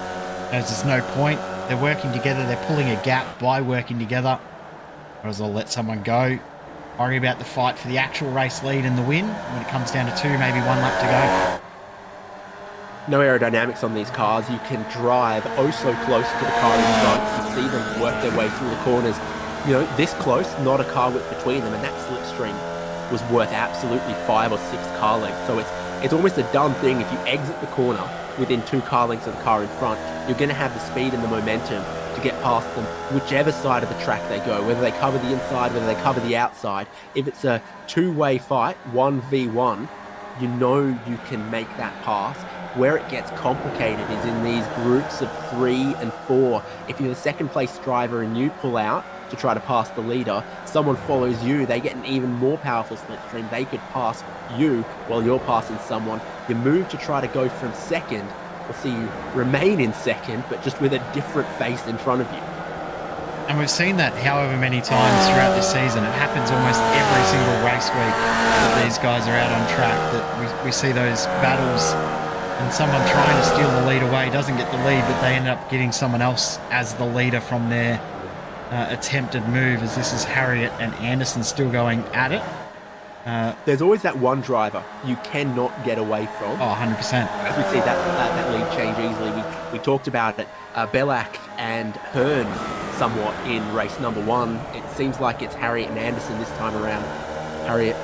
There's just no point. They're working together. They're pulling a gap by working together. Might as well let someone go. Worry about the fight for the actual race lead and the win when it comes down to 2, maybe 1 lap to go. No aerodynamics on these cars. You can drive oh so close to the car in front. You see them work their way through the corners. You know, this close, not a car width between them, and that slipstream was worth absolutely 5 or 6 car lengths. So it's almost a done thing. If you exit the corner within 2 car lengths of the car in front, you're going to have the speed and the momentum to get past them, whichever side of the track they go, whether they cover the inside, whether they cover the outside. If it's a 2-way fight, 1v1, you know you can make that pass. Where it gets complicated is in these groups of 3 and 4. If you're the second place driver and you pull out to try to pass the leader, someone follows you, they get an even more powerful slipstream. They could pass you while you're passing someone. You move to try to go from second, we'll see you remain in second, but just with a different face in front of you. And we've seen that however many times throughout this season. It happens almost every single race week that these guys are out on track, that we see those battles and someone trying to steal the lead away doesn't get the lead, but they end up getting someone else as the leader from their attempted move, as this is Harriet and Anderson still going at it. There's always that one driver you cannot get away from. Oh, 100%. As we see that lead change easily. We talked about it. Bellac and Hearn somewhat in race number 1. It seems like it's Harriet and Anderson this time around. Harriet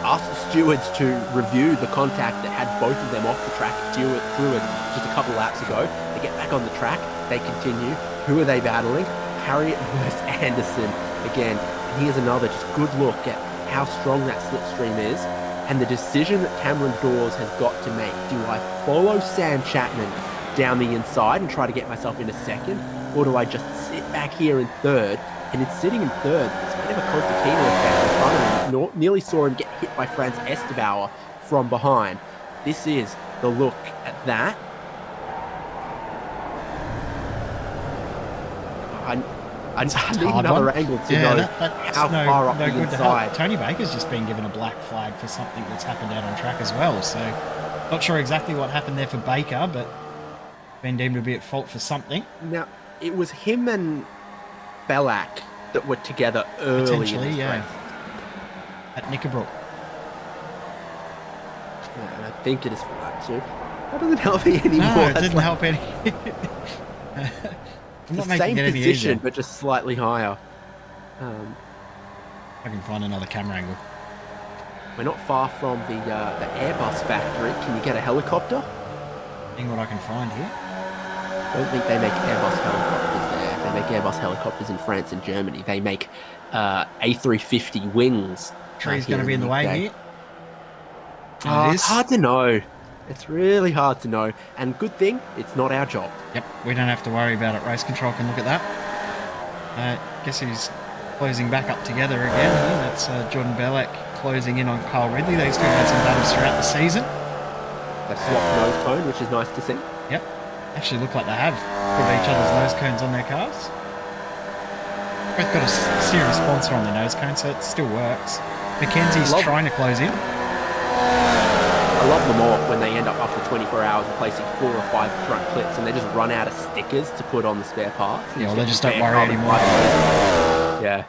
asked the stewards to review the contact that had both of them off the track through it just a couple laps ago. They get back on the track. They continue. Who are they battling? Harriet versus Anderson again. And here's another just good look at how strong that slipstream is, and the decision that Cameron Dawes has got to make. Do I follow Sam Chapman down the inside and try to get myself in a second, or do I just sit back here in third? And in sitting in third, it's a bit of a concertina effect in front of him. Nearly saw him get hit by Franz Estebauer from behind. This is the look at that. I need another angle to know how far up the inside. Tony Baker's just been given a black flag for something that's happened out on track as well. So, not sure exactly what happened there for Baker, but been deemed to be at fault for something. Now, it was him and Bellac that were together early in this race. At Knickerbrook. Yeah, and I think it is for that too. That doesn't help me anymore. No, it didn't help any. I'm not the making same it any position, easier. but just slightly higher. I can find another camera angle. We're not far from the Airbus factory. Can you get a helicopter? Seeing what I can find here. I don't think they make Airbus helicopters there. They make Airbus helicopters in France and Germany. They make A350 wings. Tree's going to be in the way here. Oh, it's hard to know. It's really hard to know. And good thing, it's not our job. Yep, we don't have to worry about it. Race control can look at that. Guess who's closing back up together again here. That's Jordan Bellac closing in on Kyle Ridley. These two had some battles throughout the season. They've swapped nose cone, which is nice to see. Yep. Actually look like they have put each other's nose cones on their cars. Both got a serious sponsor on their nose cone, so it still works. Mackenzie's trying to close in. I love them all when they end up after 24 hours replacing 4 or 5 front clips and they just run out of stickers to put on the spare parts. Yeah, well, they just don't worry anymore. Yeah.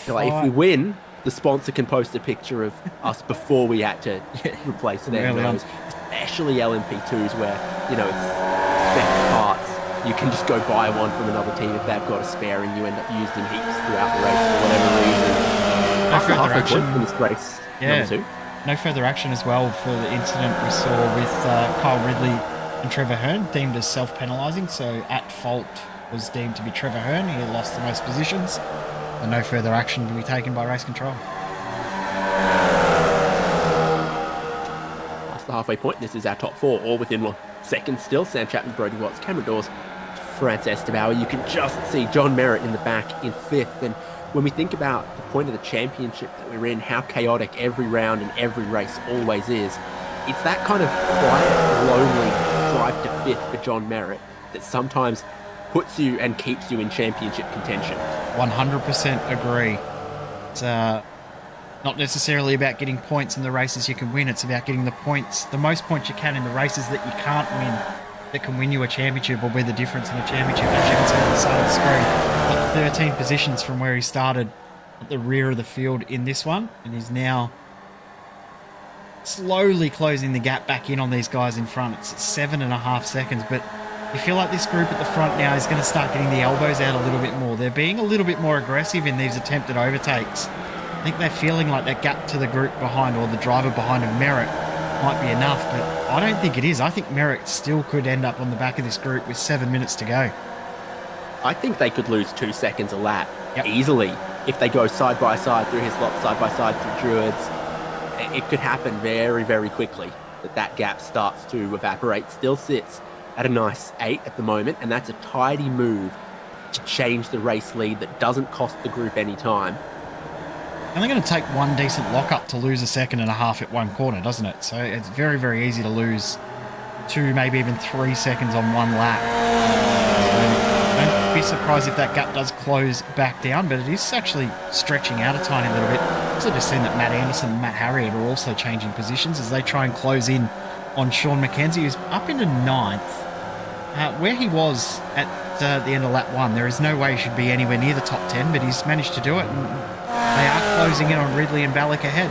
Like if we win, the sponsor can post a picture of us before we had to replace their nose. Especially LMP2s where, you know, it's spec parts. You can just go buy one from another team if they've got a spare and you end up using heaps throughout the race for whatever reason. No further action in this race. Yeah, no further action as well for the incident we saw with Kyle Ridley and Trevor Hearn, deemed as self-penalising. So at fault was deemed to be Trevor Hearn. He lost the most positions. And no further action to be taken by race control. Past the halfway point, this is our top 4, all within seconds still. Sam Chapman, Brodie Watts, Cameron Dawes, Franz Estebauer. You can just see John Merritt in the back in 5th. And when we think about the point of the championship that we're in, how chaotic every round and every race always is, it's that kind of quiet, lonely drive to 5th for John Merritt that sometimes puts you and keeps you in championship contention. 100% agree. It's not necessarily about getting points in the races you can win. It's about getting the points, the most points you can in the races that you can't win, that can win you a championship or be the difference in a championship. As you can see on the side of the screen, like 13 positions from where he started at the rear of the field in this one, and he's now slowly closing the gap back in on these guys in front. It's 7.5 seconds, but you feel like this group at the front now is going to start getting the elbows out a little bit more. They're being a little bit more aggressive in these attempted overtakes. I think they're feeling like that gap to the group behind, or the driver behind of Merritt, might be enough, but I don't think it is. I think Merritt still could end up on the back of this group with 7 minutes to go. I think they could lose 2 seconds a lap easily if they go side by side through Hislop, side by side through Druids. It could happen very, very quickly that gap starts to evaporate. Still sits at a nice 8 at the moment, and that's a tidy move to change the race lead that doesn't cost the group any time. Only going to take one decent lockup to lose 1.5 seconds at one corner, doesn't it? So it's very, very easy to lose 2, maybe even 3 seconds on one lap. So don't be be surprised if that gap does close back down, but it is actually stretching out a tiny little bit. Also just seen that Matt Anderson and Matt Harriott are also changing positions as they try and close in on Sean McKenzie, who's up into 9th. Where he was at the end of lap 1, there is no way he should be anywhere near the top 10, but he's managed to do it, and they are closing in on Ridley and Ballack ahead.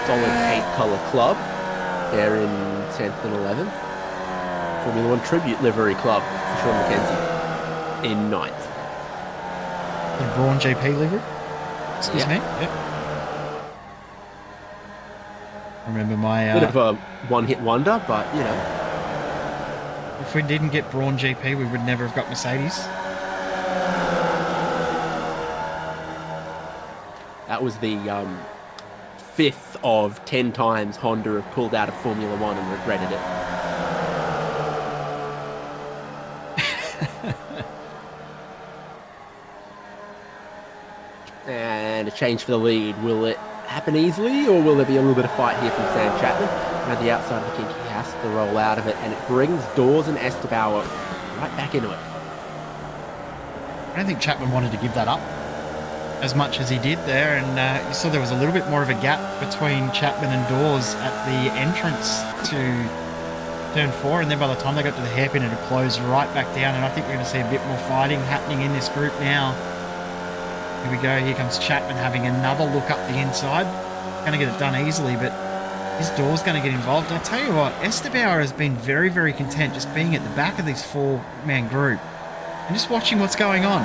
Solid paint colour club. They're in 10th and 11th. Formula 1 Tribute Livery Club for Sean McKenzie in 9th. The Braun GP livery? Excuse me? Yep. I remember my... Bit of a one-hit wonder, but, you know. If we didn't get Braun GP, we would never have got Mercedes. That was the 5th of 10 times Honda have pulled out of Formula 1 and regretted it. And a change for the lead. Will it happen easily, or will there be a little bit of fight here from Sam Chapman? And at the outside of the kink, he has to roll out of it, and it brings Dawes and Esterbauer right back into it. I don't think Chapman wanted to give that up as much as he did there, and you saw there was a little bit more of a gap between Chapman and Dawes at the entrance to turn 4, and then by the time they got to the hairpin, it had closed right back down, and I think we're going to see a bit more fighting happening in this group now. Here we go, here comes Chapman having another look up the inside. Going to get it done easily, but his Dawes going to get involved. And I'll tell you what, Esterbauer has been very, very content just being at the back of this 4-man group and just watching what's going on.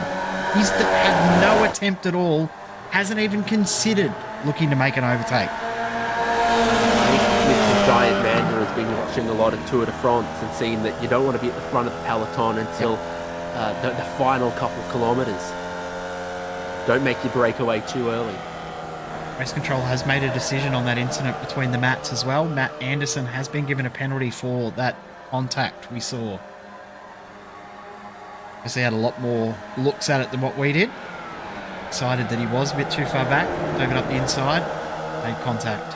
He's had no attempt at all, hasn't even considered looking to make an overtake. Mr. Giant Mandurah has been watching a lot of Tour de France and seen that you don't want to be at the front of the peloton until the final couple kilometres. Don't make your breakaway too early. Race Control has made a decision on that incident between the Matts as well. Matt Anderson has been given a penalty for that contact we saw. Because he had a lot more looks at it than what we did. Decided that he was a bit too far back, dove it up the inside, made contact.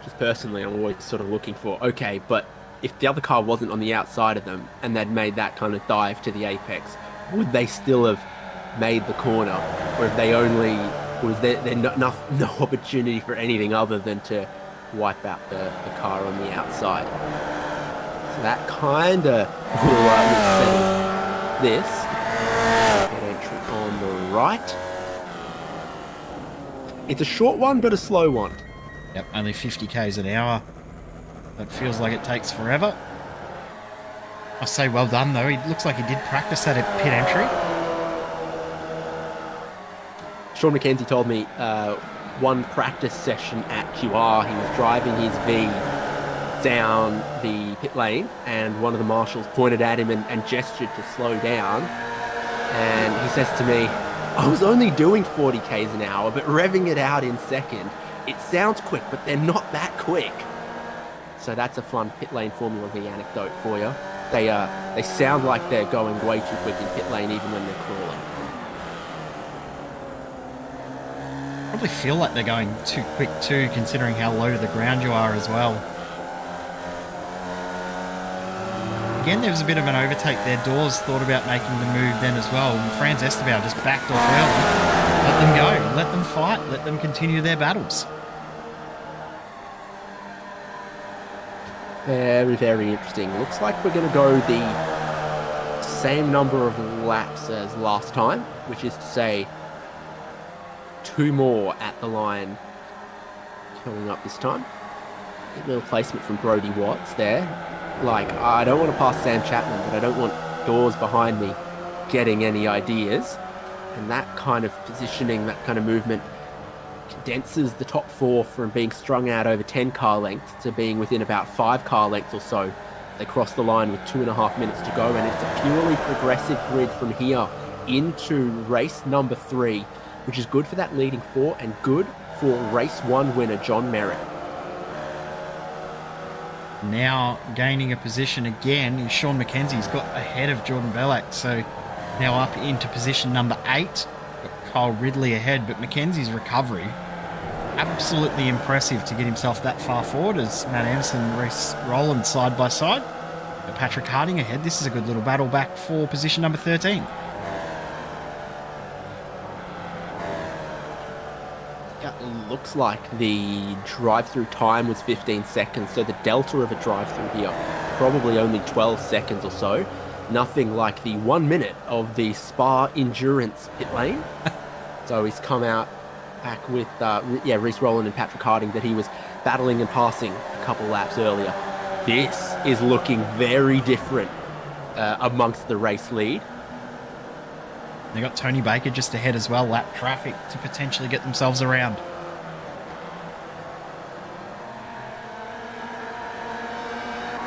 Just personally, I'm always sort of looking for, okay, but if the other car wasn't on the outside of them and they'd made that kind of dive to the apex, would they still have made the corner? Or if they only, was there no opportunity for anything other than to wipe out the car on the outside? So that kind of will settle this. Get entry on the right. It's a short one, but a slow one. Yep, only 50 k's an hour. That feels like it takes forever. I say well done though. He looks like he did practice that at pit entry. Sean McKenzie told me one practice session at QR, he was driving his V down the pit lane and one of the marshals pointed at him and gestured to slow down. And he says to me, I was only doing 40 k's an hour, but revving it out in second. It sounds quick, but they're not that quick. So that's a fun pit lane Formula V anecdote for you. They sound like they're going way too quick in pit lane even when they're crawling. Probably feel like they're going too quick too, considering how low to the ground you are as well. Again, there was a bit of an overtake there. Dawes thought about making the move then as well. And Franz Esterbauer just backed off early. Let them go. Let them fight. Let them continue their battles. Very, very interesting. Looks like we're going to go the same number of laps as last time, which is to say 2 more at the line coming up this time. A little placement from Brodie Watts there. Like, I don't want to pass Sam Chapman, but I don't want Dawes behind me getting any ideas. And that kind of positioning, that kind of movement condenses the top 4 from being strung out over 10 car lengths to being within about 5 car lengths or so. They cross the line with 2.5 minutes to go, and it's a purely progressive grid from here into race number 3, which is good for that leading 4 and good for race 1 winner John Merritt. Now gaining a position again is Sean McKenzie's got ahead of Jordan Ballack, so now up into position number 8. Got Kyle Ridley ahead, but McKenzie's recovery absolutely impressive to get himself that far forward as Matt Anderson and Reece Rowland side by side. But Patrick Harding ahead. This is a good little battle back for position number 13. It looks like the drive-through time was 15 seconds, so the delta of a drive-through here, probably only 12 seconds or so. Nothing like the 1 minute of the Spa Endurance pit lane. So he's come out back with, Reece Rowland and Patrick Harding that he was battling and passing a couple laps earlier. This is looking very different amongst the race lead. They got Tony Baker just ahead as well, lap traffic to potentially get themselves around.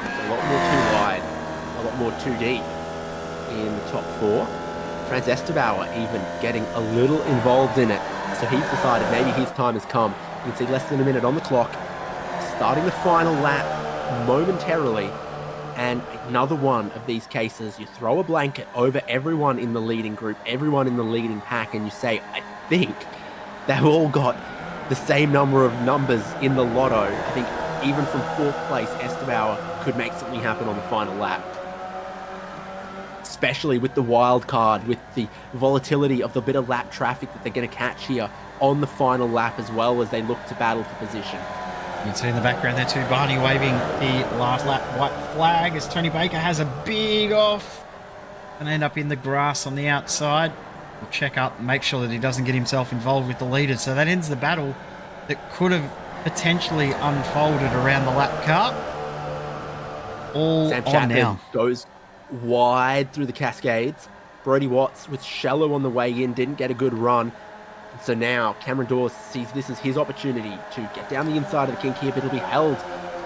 It's a lot more too wide, a lot more too deep in the top four. Franz Esterbauer even getting a little involved in it. So he's decided maybe his time has come. You can see less than a minute on the clock. Starting the final lap momentarily. And another one of these cases, you throw a blanket over everyone in the leading group, everyone in the leading pack, and you say, I think they've all got the same number of numbers in the lotto. I think even from fourth place, Esterbauer could make something happen on the final lap. Especially with the wild card, with the volatility of the bit of lap traffic that they're going to catch here on the final lap as well as they look to battle for position. You can see in the background there too, Barney waving the last lap white flag as Tony Baker has a big off and end up in the grass on the outside. We'll check up and make sure that he doesn't get himself involved with the leaders. So that ends the battle that could have potentially unfolded around the lap car. All Sam on Chapman now. Goes wide through the Cascades. Brodie Watts was shallow on the way in, didn't get a good run. So now Cameron Dawes sees this as his opportunity to get down the inside of the kink here, but it'll be held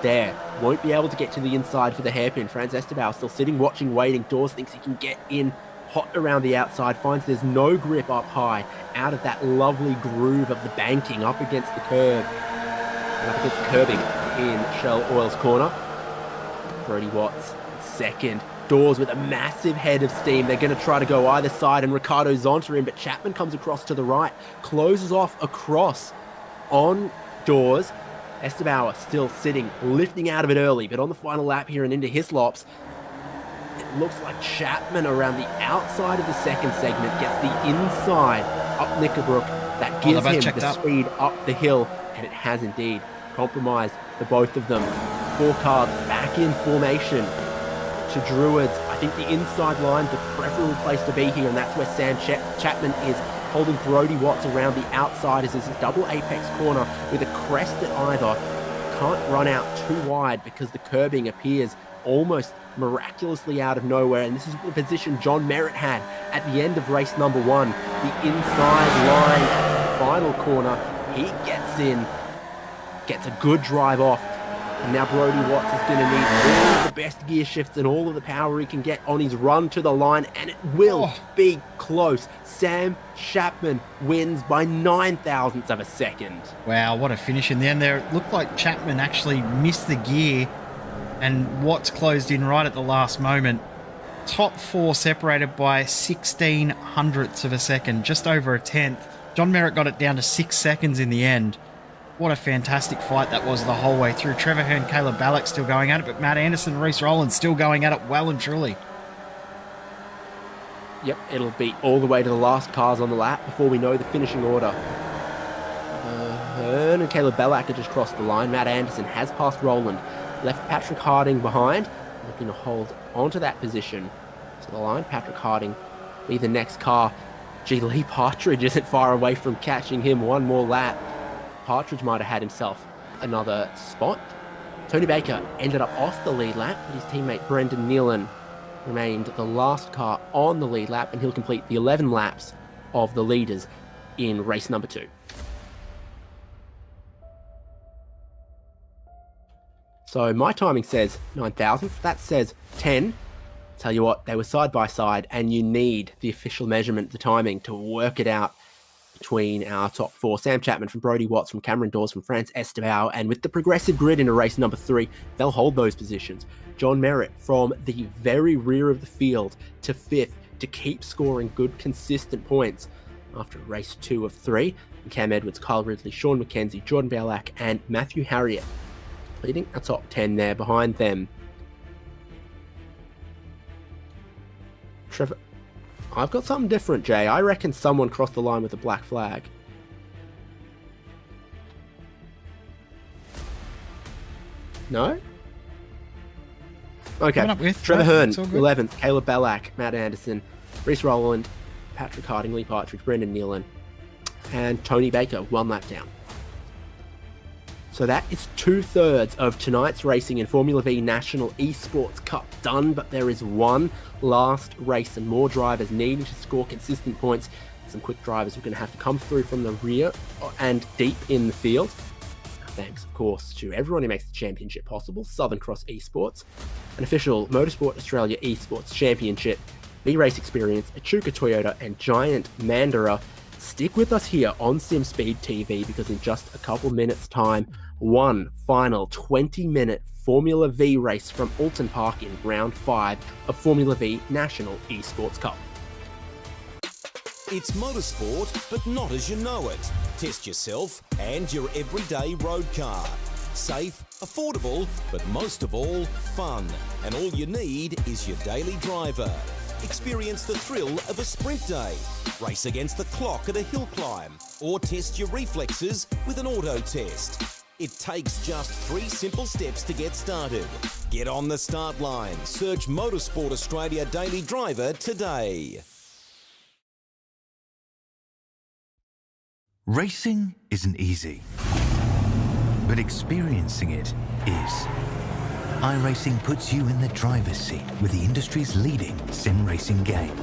there. Won't be able to get to the inside for the hairpin. Franz Esterbauer still sitting, watching, waiting. Dawes thinks he can get in hot around the outside, finds there's no grip up high, out of that lovely groove of the banking up against the curb. And up against the curbing in Shell Oil's corner. Brodie Watts second. Dawes with a massive head of steam. They're going to try to go either side, and Ricardo's onto him, but Chapman comes across to the right, closes off across on Dawes. Esterbauer still sitting, lifting out of it early, but on the final lap here and into Hislops, it looks like Chapman around the outside of the second segment gets the inside up Knickerbrook. That gives him the speed up the hill, and it has indeed compromised the both of them. Four cars back in formation to Druids. I think the inside line's the preferable place to be here, and that's where Sam Chapman is holding Brodie Watts around the outside as there's a double apex corner with a crest at either. Can't run out too wide because the curbing appears almost miraculously out of nowhere, and this is the position John Merritt had at the end of race number one. The inside line, final corner, he gets in, gets a good drive off. And now Brodie Watts is going to need all of the best gear shifts and all of the power he can get on his run to the line, and it will be close. Sam Chapman wins by 9 thousandths of a second. Wow, what a finish in the end there. It looked like Chapman actually missed the gear, and Watts closed in right at the last moment. Top four separated by 16 hundredths of a second, just over a tenth. John Merritt got it down to 6 seconds in the end. What a fantastic fight that was the whole way through. Trevor Hearn, Caleb Ballack still going at it, but Matt Anderson and Reece Rowland still going at it well and truly. Yep, it'll be all the way to the last cars on the lap before we know the finishing order. Hearn and Caleb Ballack have just crossed the line. Matt Anderson has passed Rowland, left Patrick Harding behind, looking to hold onto that position to the line. Patrick Harding be the next car. Gee, Lee Partridge isn't far away from catching him one more lap. Partridge might have had himself another spot. Tony Baker ended up off the lead lap, but his teammate Brendan Nealon remained the last car on the lead lap, and he'll complete the 11 laps of the leaders in race number 2. So my timing says 9 thousandths, that says 10. Tell you what, they were side by side, and you need the official measurement, the timing, to work it out between our top four. Sam Chapman from Brodie Watts, from Cameron Dawes, from Franz Esterbauer, and with the progressive grid into race number 3, they'll hold those positions. John Merritt from the very rear of the field to 5th to keep scoring good, consistent points. after race 2 of 3. Cam Edwards, Kyle Ridley, Sean McKenzie, Jordan Bialak, and Matthew Harriet leading a top 10 there behind them. Trevor, I've got something different, Jay. I reckon someone crossed the line with a black flag. No? Okay. Trevor Hearn, 11th. Caleb Ballack, Matt Anderson, Reece Rowland, Patrick Harding, Lee Partridge, Brendan Nealon, and Tony Baker, 1 lap down. So that is 2/3 of tonight's racing in Formula Vee National Esports Cup done, but there is one last race and more drivers needing to score consistent points. Some quick drivers are going to have to come through from the rear and deep in the field. Thanks, of course, to everyone who makes the championship possible, Southern Cross Esports, an official Motorsport Australia Esports Championship, VRace Experience, Echuca Toyota, and Giant Mandurah. Stick with us here on SimSpeed TV because in just a couple minutes' time, one final 20-minute Formula Vee race from Oulton Park in round 5 of Formula Vee National Esports Cup. It's motorsport, but not as you know it. Test yourself and your everyday road car. Safe, affordable, but most of all, fun. And all you need is your daily driver. Experience the thrill of a sprint day. Race against the clock at a hill climb. Or test your reflexes with an auto test. It takes just 3 simple steps to get started. Get on the start line. Search Motorsport Australia Daily Driver today. Racing isn't easy, but experiencing it is. iRacing puts you in the driver's seat with the industry's leading sim racing game.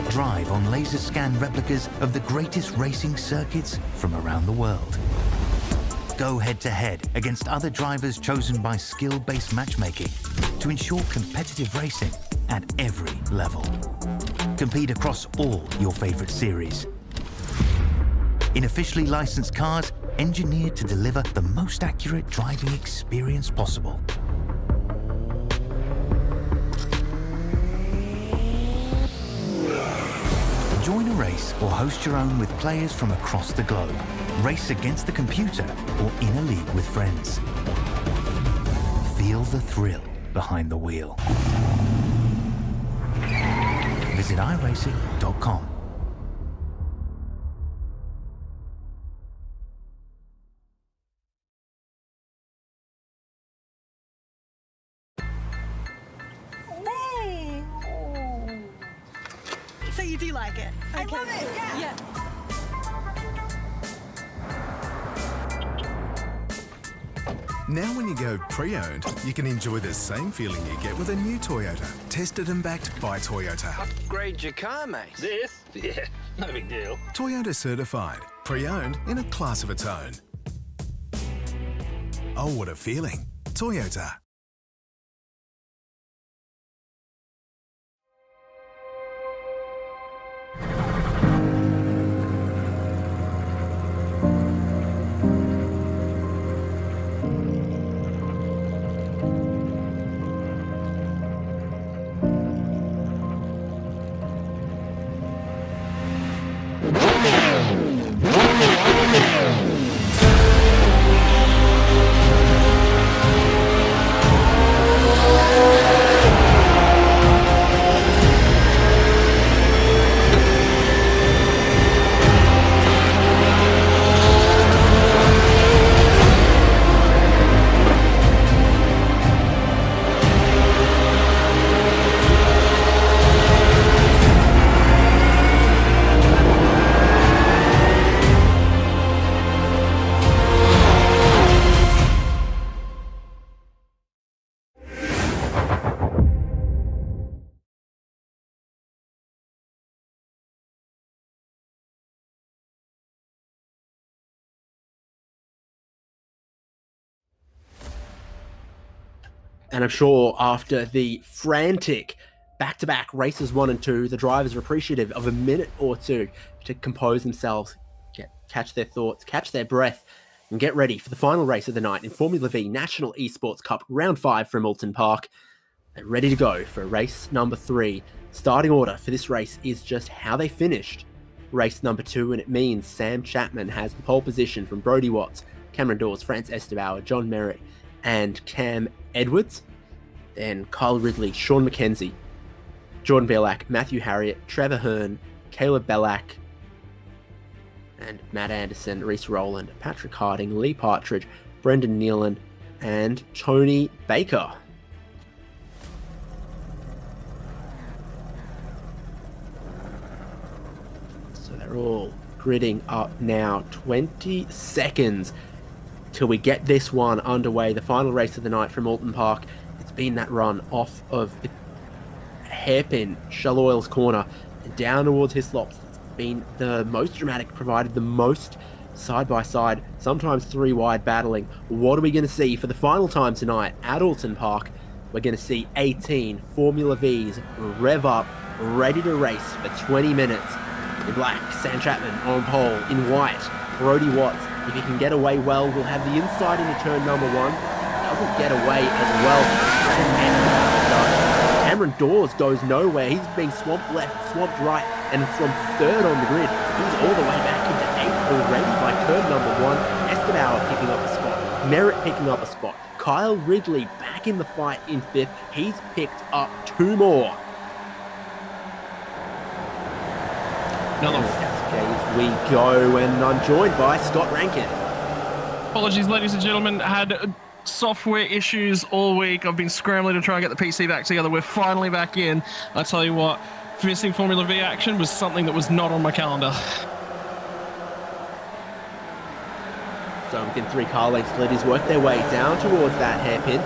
Drive on laser scan replicas of the greatest racing circuits from around the world. Go head to head against other drivers chosen by skill-based matchmaking to ensure competitive racing at every level. Compete across all your favorite series. In officially licensed cars, engineered to deliver the most accurate driving experience possible. Join a race or host your own with players from across the globe. Race against the computer or in a league with friends. Feel the thrill behind the wheel. Visit iRacing.com. So you do like it? Okay. I love it, yeah. Now when you go pre-owned, you can enjoy the same feeling you get with a new Toyota. Tested and backed by Toyota. Upgrade your car, mate. This? Yeah, no big deal. Toyota certified. Pre-owned in a class of its own. Oh, what a feeling. Toyota. And I'm sure after the frantic back-to-back races 1 and 2, the drivers are appreciative of a minute or two to compose themselves, catch their thoughts, catch their breath, and get ready for the final race of the night in Formula Vee National Esports Cup Round 5 from Oulton Park. They're ready to go for race number 3. Starting order for this race is just how they finished race number 2, and it means Sam Chapman has the pole position from Brodie Watts, Cameron Dawes, France Estebauer, John Merritt, and Cam Edwards. Then Kyle Ridley, Sean McKenzie, Jordan Bielak, Matthew Harriott, Trevor Hearn, Caleb Bellack, and Matt Anderson, Reese Rowland, Patrick Harding, Lee Partridge, Brendan Nealon, and Tony Baker. So they're all gridding up now. 20 seconds till we get this one underway. The final race of the night from Oulton Park. It's been that run off of the hairpin, Shell Oil's corner, and down towards Hislops. It's been the most dramatic, provided the most side-by-side, sometimes 3 wide battling. What are we going to see for the final time tonight at Oulton Park? We're going to see 18 Formula V's rev up, ready to race for 20 minutes. In black, Sam Chapman on pole. In white, Brodie Watts. If he can get away well, we'll have the inside into turn number 1. Doesn't get away as well as does. Cameron Dawes goes nowhere. He's being swamped left, swamped right, and from 3rd on the grid, he's all the way back into 8th already by turn number 1. Estebauer picking up a spot. Merritt picking up a spot. Kyle Ridley back in the fight in 5th. He's picked up 2 more. Another we go, and I'm joined by Scott Rankin. Apologies, ladies and gentlemen. Had software issues all week. I've been scrambling to try and get the PC back together. We're finally back in. I tell you what, missing Formula V action was something that was not on my calendar. So within 3 car lengths, leaders work their way down towards that hairpin.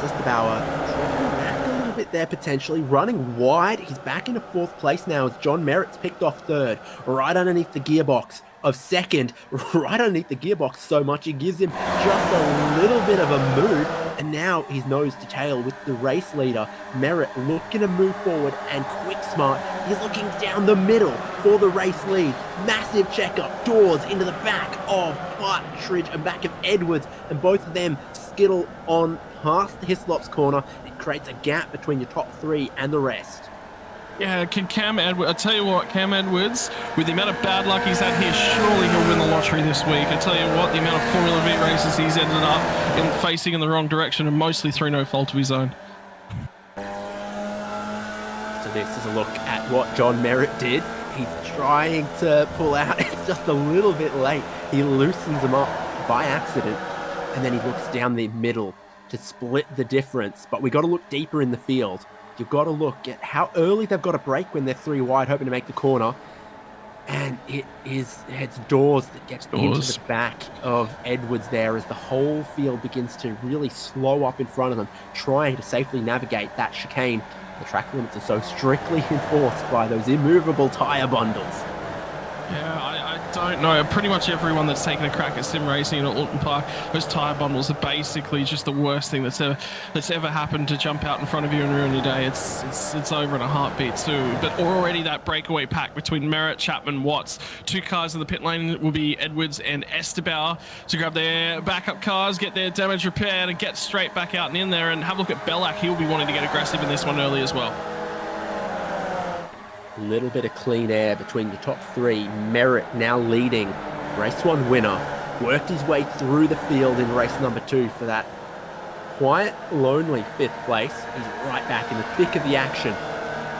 Estebauer dropping back a little bit there, potentially running wide. He's back into 4th place now as John Merritt's picked off 3rd, right underneath the gearbox of 2nd, right underneath the gearbox so much it gives him just a little bit of a move, and now he's nose to tail with the race leader. Merritt looking to move forward, and quick smart, he's looking down the middle for the race lead. Massive checkup, doors into the back of Partridge and back of Edwards, and both of them skittle on past Hislop's corner. It creates a gap between your top 3 and the rest. Yeah, can Cam Edwards, I tell you what, Cam Edwards, with the amount of bad luck he's had here, surely he'll win the lottery this week. I tell you what, the amount of Formula V races he's ended up in facing in the wrong direction, and mostly through no fault of his own. So this is a look at what John Merritt did. He's trying to pull out, it's just a little bit late. He loosens them up by accident, and then he looks down the middle to split the difference. But we got to look deeper in the field. You've got to look at how early they've got to brake when they're 3 wide, hoping to make the corner. And it's Dawes that gets into the back of Edwards there as the whole field begins to really slow up in front of them, trying to safely navigate that chicane. The track limits are so strictly enforced by those immovable tyre bundles. Yeah, I don't know. Pretty much everyone that's taken a crack at sim racing at Oulton Park, those tyre bundles are basically just the worst thing that's ever happened to jump out in front of you and ruin your day. It's over in a heartbeat too. But already that breakaway pack between Merritt, Chapman, Watts, 2 cars in the pit lane will be Edwards and Estebauer to grab their backup cars, get their damage repaired, and get straight back out and in there. And have a look at Bellack. He'll be wanting to get aggressive in this one early as well. Little bit of clean air between your top 3. Merritt now leading. Race 1 winner. Worked his way through the field in race number 2 for that quiet, lonely 5th place. He's right back in the thick of the action.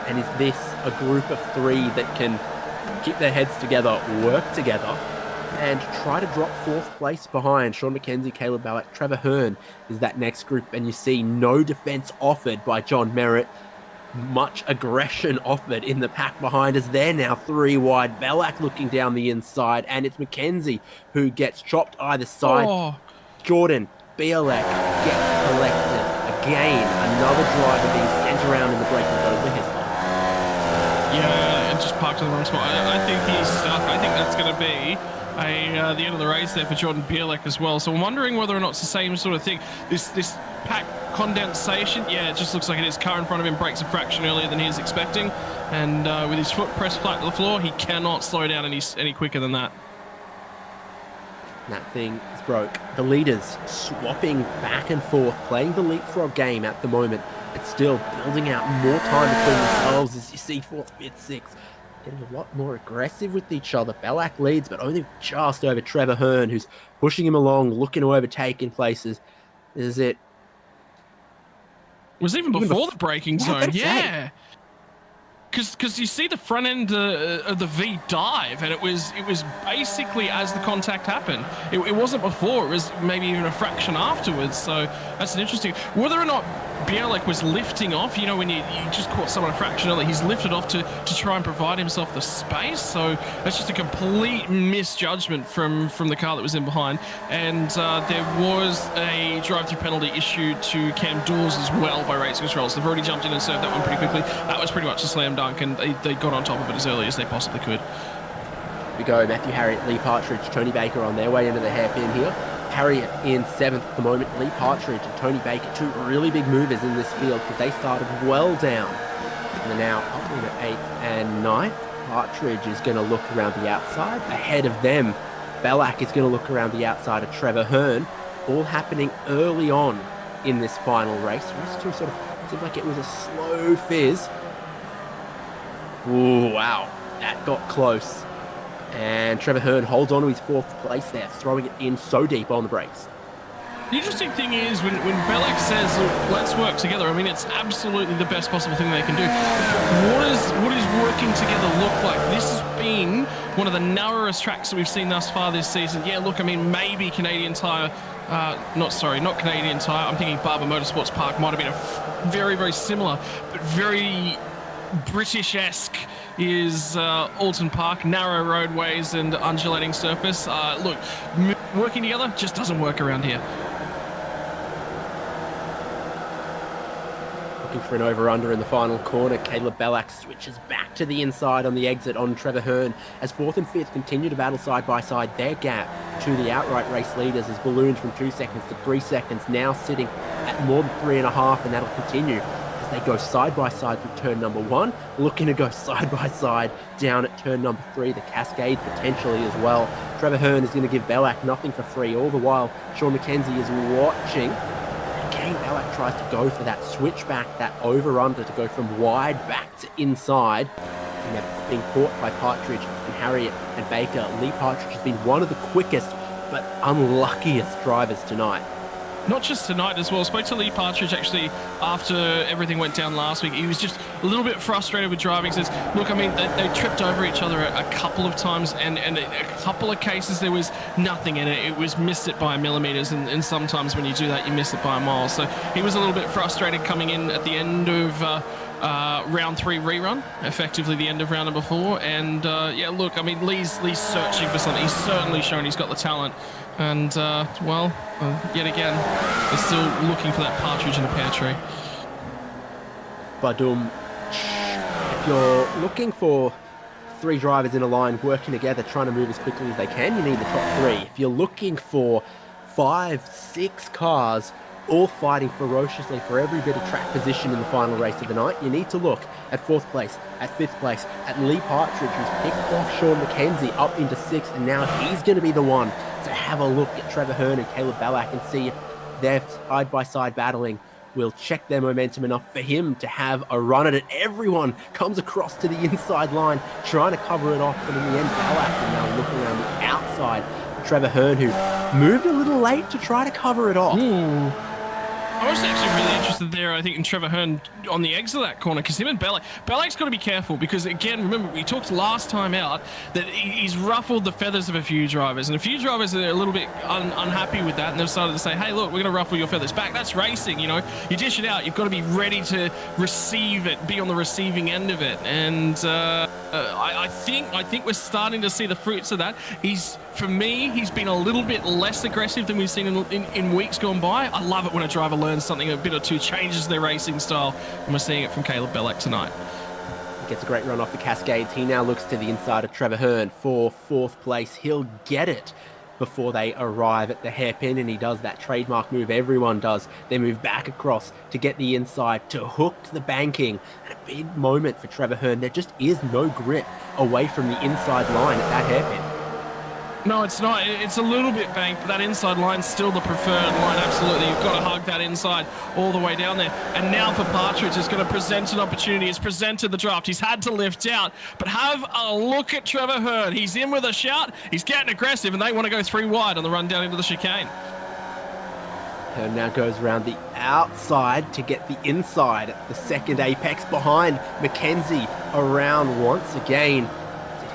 And is this a group of 3 that can keep their heads together, work together, and try to drop 4th place behind? Sean McKenzie, Caleb Bellack, Trevor Hearn is that next group. And you see no defense offered by John Merritt. Much aggression offered in the pack behind us. They're now 3 wide. Bellack looking down the inside, and it's McKenzie who gets chopped either side. Jordan Bielak gets collected. Again, another driver being sent around in the braking zone with his life. Yeah, and just parked in the wrong spot. I think he's stuck. I think that's going to be the end of the race there for Jordan Bielak as well. So I'm wondering whether or not it's the same sort of thing. This pack condensation, yeah, it just looks like it is. Car in front of him breaks a fraction earlier than he was expecting, and with his foot pressed flat to the floor, he cannot slow down any quicker than that. That thing is broke. The leaders swapping back and forth, playing the leapfrog game at the moment, but still building out more time between themselves as you see 4th, 5th, 6th getting a lot more aggressive with each other. Belak leads, but only just over Trevor Hearn, who's pushing him along, looking to overtake in places. This is it. It was even before the braking zone, yeah. Say. Because you see the front end of the V dive, and it was basically as the contact happened. It wasn't before. It was maybe even a fraction afterwards. So that's an interesting. Whether or not Bielek was lifting off, you know, when you just caught someone a fraction early, he's lifted off to try and provide himself the space. So that's just a complete misjudgment from the car that was in behind. And there was a drive-through penalty issued to Cam Dawes as well by race controls. They've already jumped in and served that one pretty quickly. That was pretty much a slam dunk, and they got on top of it as early as they possibly could. We go Matthew Harriott, Lee Partridge, Tony Baker on their way into the hairpin here. Harriott in 7th at the moment. Lee Partridge and Tony Baker, two really big movers in this field because they started well down. And they're now up in at 8th and 9th. Partridge is going to look around the outside. Ahead of them, Belak is going to look around the outside of Trevor Hearn. All happening early on in this final race. Race 2 sort of seemed like it was a slow fizz. Ooh, wow. That got close. And Trevor Hearn holds on to his 4th place there, throwing it in so deep on the brakes. The interesting thing is when Belak says, let's work together, I mean, it's absolutely the best possible thing they can do. What is working together look like? This has been one of the narrowest tracks that we've seen thus far this season. Yeah, look, I mean, maybe Canadian Tire, not Canadian Tire, I'm thinking Barber Motorsports Park might have been a very, very similar, but very British-esque is Oulton Park, narrow roadways and undulating surface. Look, working together just doesn't work around here. Looking for an over-under in the final corner. Caleb Belak switches back to the inside on the exit on Trevor Hearn as 4th and 5th continue to battle side by side. Their gap to the outright race leaders is ballooned from 2 seconds to 3 seconds, now sitting at more than 3.5, and that'll continue. They go side by side through turn number 1, looking to go side by side down at turn number 3, the Cascades potentially as well. Trevor Hearn is going to give Belak nothing for free. All the while, Sean McKenzie is watching. Again, Belak tries to go for that switchback, that over-under to go from wide back to inside. And they're being caught by Partridge and Harriott and Baker. Lee Partridge has been one of the quickest but unluckiest drivers tonight. Not just tonight as well. I spoke to Lee Partridge actually after everything went down last week. He was just a little bit frustrated with driving. He says, look, I mean, they tripped over each other a couple of times, and a couple of cases there was nothing in it. It was missed it by millimeters, and sometimes when you do that, you miss it by a mile. So he was a little bit frustrated coming in at the end of round 3 rerun, effectively the end of round number 4. And yeah, look, I mean, Lee's searching for something. He's certainly shown he's got the talent. And, yet again, they're still looking for that partridge in the pear tree. Badum, if you're looking for 3 drivers in a line working together, trying to move as quickly as they can, you need the top 3. If you're looking for 5, 6 cars all fighting ferociously for every bit of track position in the final race of the night, you need to look at 4th place, at 5th place, at Lee Partridge, who's picked off Sean McKenzie up into 6th, and now he's going to be the one to have a look at Trevor Hearn and Caleb Belak and see if their side-by-side battling will check their momentum enough for him to have a run at it. Everyone comes across to the inside line, trying to cover it off, but in the end, Belak will now look around the outside. Trevor Hearn, who moved a little late to try to cover it off. Ooh. I was actually really interested there, I think, in Trevor Hearn on the exit of that corner, because him and Belak's got to be careful, because, again, remember, we talked last time out that he's ruffled the feathers of a few drivers, and a few drivers are a little bit unhappy with that, and they've started to say, hey, look, we're going to ruffle your feathers back. That's racing, you know. You dish it out. You've got to be ready to receive it, be on the receiving end of it, and I think we're starting to see the fruits of that. For me, he's been a little bit less aggressive than we've seen in weeks gone by. I love it when a driver learns something a bit or two, changes their racing style, and we're seeing it from Caleb Belak tonight. Gets a great run off the Cascades. He now looks to the inside of Trevor Hearn for 4th place. He'll get it before they arrive at the hairpin, and he does that trademark move everyone does. They move back across to get the inside to hook to the banking. And a big moment for Trevor Hearn. There just is no grip away from the inside line at that hairpin. No, it's not. It's a little bit banked, but that inside line's still the preferred line, absolutely. You've got to hug that inside all the way down there. And now for Partridge, is going to present an opportunity. He's presented the draft. He's had to lift out, but have a look at Trevor Hurd. He's in with a shout. He's getting aggressive, and they want to go 3 wide on the run down into the chicane. Hurd now goes around the outside to get the inside at the second apex behind Mackenzie around once again.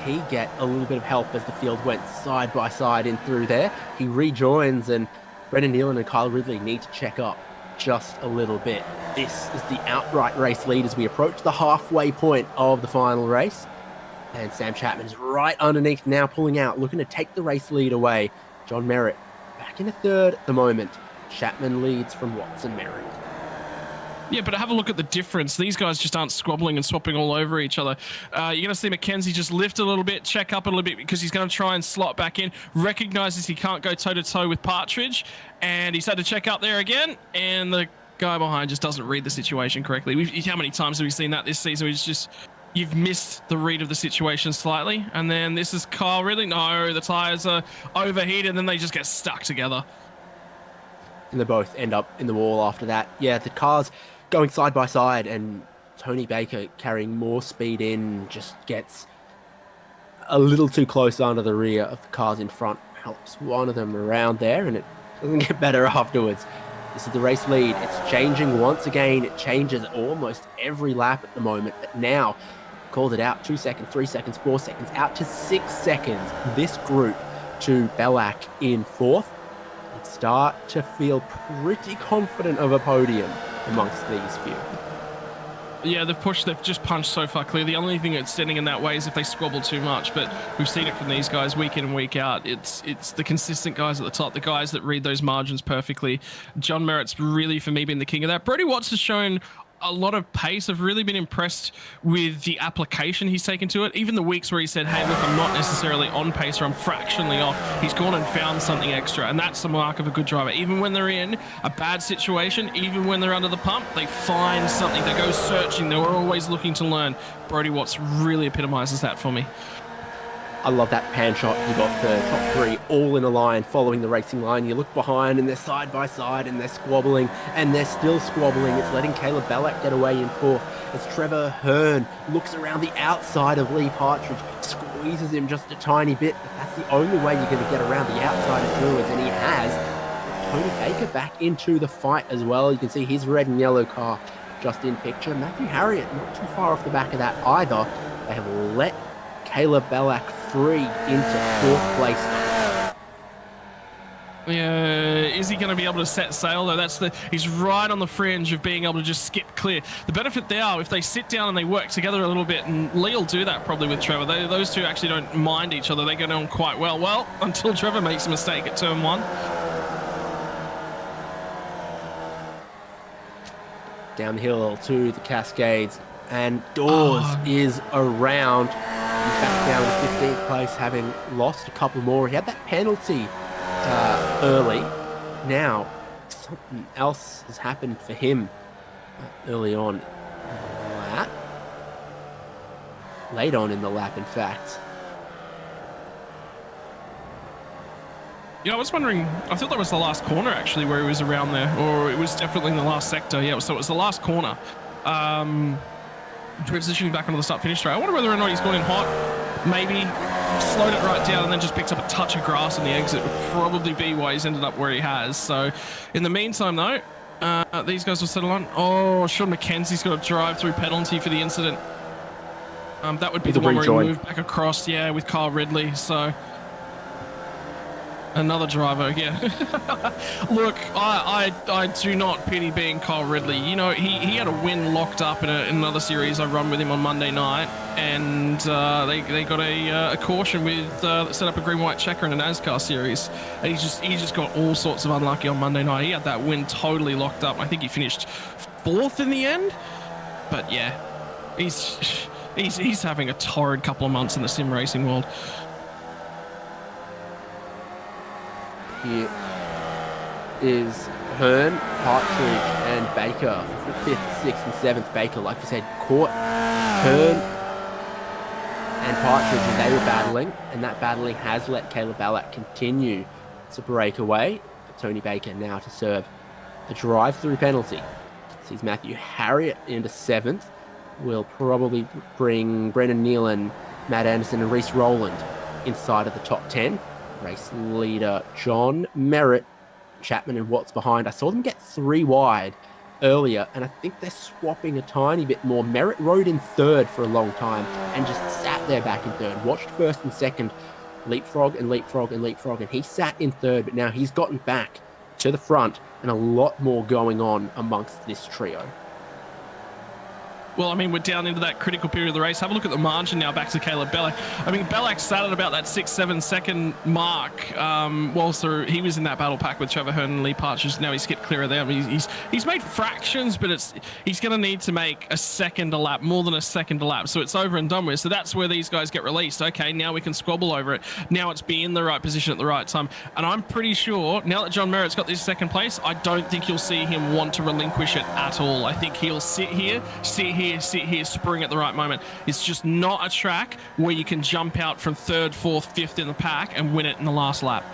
He get a little bit of help as the field went side by side in through there. He rejoins, and Brendan Nealon and Kyle Ridley need to check up just a little bit. This is the outright race lead as we approach the halfway point of the final race. And Sam Chapman is right underneath now, pulling out, looking to take the race lead away. John Merritt back in a third at the moment. Chapman leads from Watson Merritt. Yeah, but have a look at the difference. These guys just aren't squabbling and swapping all over each other. You're going to see Mackenzie just lift a little bit, check up a little bit, because he's going to try and slot back in. Recognizes he can't go toe-to-toe with Partridge, and he's had to check up there again, and the guy behind just doesn't read the situation correctly. How many times have we seen that this season? You've missed the read of the situation slightly, and then this is Kyle Ridley. No, the tyres are overheated, and then they just get stuck together. And they both end up in the wall after that. Yeah, the cars going side by side, and Tony Baker carrying more speed in just gets a little too close under the rear of the cars in front. Helps one of them around there, and it doesn't get better afterwards. This is the race lead. It's changing once again. It changes almost every lap at the moment, but now called it out. 2 seconds, 3 seconds, 4 seconds, out to 6 seconds. This group to Bellac in fourth. Would start to feel pretty confident of a podium amongst these few. Yeah, they've just punched so far clear. The only thing that's standing in that way is if they squabble too much, but we've seen it from these guys week in and week out. It's the consistent guys at the top, the guys that read those margins perfectly. John Merritt's really, for me, been the king of that. Brody Watts has shown a lot of pace. I've really been impressed with the application he's taken to it. Even the weeks where he said, hey, look, I'm not necessarily on pace or I'm fractionally off, he's gone and found something extra, and that's the mark of a good driver. Even when they're in a bad situation, even when they're under the pump, they find something. They go searching. They're always looking to learn. Brody Watts really epitomizes that for me. I love that pan shot. You got the top three all in a line following the racing line. You look behind and they're side by side and they're squabbling, and they're still squabbling. It's letting Caleb Bellac get away in fourth as Trevor Hearn looks around the outside of Lee Partridge, squeezes him just a tiny bit, but that's the only way you're going to get around the outside of Druids, and he has. Tony Baker back into the fight as well. You can see his red and yellow car just in picture. Matthew Harriott not too far off the back of that either. They have let Caleb Bellac free into fourth place. Yeah, is he going to be able to set sail though? He's right on the fringe of being able to just skip clear. The benefit there, if they sit down and they work together a little bit, and Lee will do that probably with Trevor. Those two actually don't mind each other. They get on quite well. Well, until Trevor makes a mistake at turn one. Downhill to the Cascades, and Dawes is around. He's back down in 15th place, having lost a couple more. He had that penalty early. Now, something else has happened for him early on in the lap. Late on in the lap, in fact. You know, I was wondering, I thought that was the last corner actually where he was around there, or it was definitely in the last sector. Yeah, so it was the last corner. Transitioning back onto the start-finish straight. I wonder whether or not he's gone in hot, maybe slowed it right down and then just picked up a touch of grass on the exit. Would probably be why he's ended up where he has. So in the meantime though, these guys will settle on. Oh, Sean McKenzie's got a drive-through penalty for the incident. That would be the one where he moved back across, yeah, with Kyle Ridley. So another driver, yeah. Look, I do not pity being Kyle Ridley. You know, he had a win locked up in another series I run with him on Monday night, and they got a caution with set up a green-white checker in a NASCAR series, and he just got all sorts of unlucky on Monday night. He had that win totally locked up. I think he finished fourth in the end, but yeah, he's having a torrid couple of months in the sim racing world. Here is Hearn, Partridge, and Baker for 5th, 6th, and 7th. Baker, like you said, caught Hearn and Partridge as they were battling, and that battling has let Caleb Ballack continue to break away. But Tony Baker now to serve the drive-through penalty. Sees Matthew Harriet into 7th. Will probably bring Brendan Nealon, Matt Anderson and Reece Rowland inside of the top 10. Race leader John Merritt, Chapman and Watts behind. I saw them get 3 wide earlier, and I think they're swapping a tiny bit more. Merritt rode in 3rd for a long time and just sat there back in 3rd. Watched 1st and 2nd leapfrog and leapfrog and leapfrog, and he sat in 3rd, but now he's gotten back to the front and a lot more going on amongst this trio. Well, I mean, we're down into that critical period of the race. Have a look at the margin now back to Caleb Ballack. I mean, Ballack sat at about that 6-7 second mark whilst he was in that battle pack with Trevor Hearn and Lee Partridge. Now he's skipped clear of them. He's made fractions, but he's going to need to make a second a lap, more than a second a lap. So it's over and done with. So that's where these guys get released. Okay, now we can squabble over it. Now it's be in the right position at the right time. And I'm pretty sure now that John Merritt's got this 2nd place, I don't think you'll see him want to relinquish it at all. I think he'll sit here, spring at the right moment. It's just not a track where you can jump out from 3rd, 4th, 5th in the pack and win it in the last lap.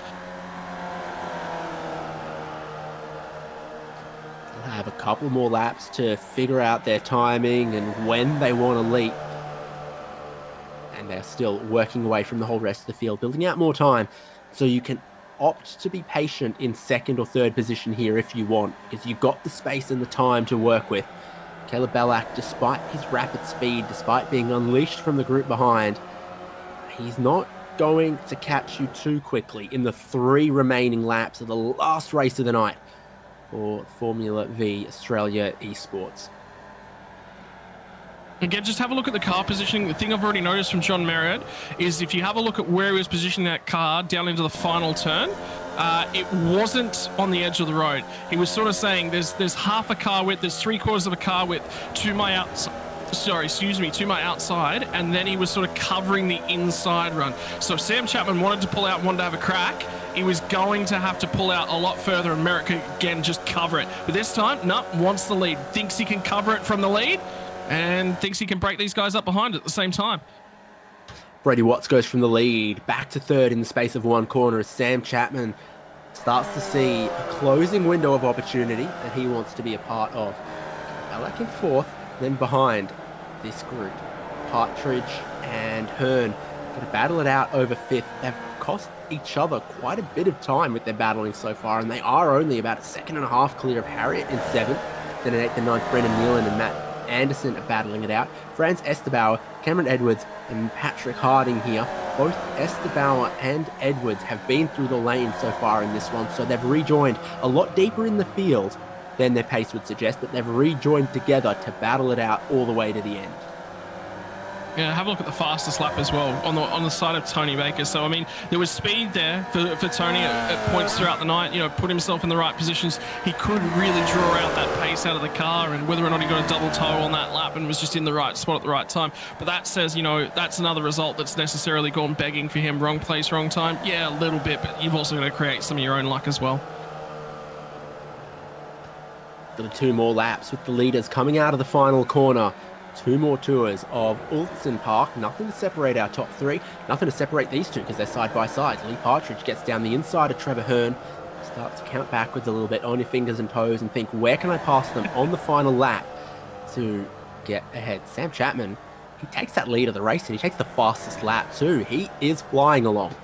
They'll have a couple more laps to figure out their timing and when they want to leap. And they're still working away from the whole rest of the field, building out more time. So you can opt to be patient in 2nd or 3rd position here if you want, because you've got the space and the time to work with. Caleb Ballack, despite his rapid speed, despite being unleashed from the group behind, he's not going to catch you too quickly in the 3 remaining laps of the last race of the night for Formula Vee Australia Esports. Again, just have a look at the car positioning. The thing I've already noticed from John Merritt is if you have a look at where he was positioning that car down into the final turn, it wasn't on the edge of the road. He was sort of saying there's half a car width, there's 3/4 of a car width to my outside. To my outside, and then he was sort of covering the inside run. So if Sam Chapman wanted to pull out, wanted to have a crack, he was going to have to pull out a lot further, and Merritt could again just cover it. But this time, no, wants the lead, thinks he can cover it from the lead, and thinks he can break these guys up behind at the same time. Brady Watts goes from the lead back to 3rd in the space of 1 corner as Sam Chapman starts to see a closing window of opportunity that he wants to be a part of. Ballack in 4th, then behind this group, Partridge and Hearn going to battle it out over 5th. They've cost each other quite a bit of time with their battling so far, and they are only about 1.5 seconds clear of Harriet in 7th. Then in 8th and 9th, Brendan Nealon and Matt Anderson are battling it out. Franz Esterbauer, Cameron Edwards and Patrick Harding here. Both Esterbauer and Edwards have been through the lane so far in this one, so they've rejoined a lot deeper in the field than their pace would suggest, but they've rejoined together to battle it out all the way to the end. Yeah, have a look at the fastest lap as well on the side of Tony Baker. So, I mean, there was speed there for Tony at points throughout the night, put himself in the right positions. He could really draw out that pace out of the car, and whether or not he got a double toe on that lap and was just in the right spot at the right time. But that says, that's another result that's necessarily gone begging for him. Wrong place, wrong time. Yeah, a little bit, but you've also got to create some of your own luck as well. The 2 more laps with the leaders coming out of the final corner. 2 more tours of Oulton Park. Nothing to separate our top 3. Nothing to separate these 2 because they're side by side. Lee Partridge gets down the inside of Trevor Hearn. Start to count backwards a little bit on your fingers and toes and think, where can I pass them on the final lap to get ahead? Sam Chapman, he takes that lead of the race and he takes the fastest lap too. He is flying along.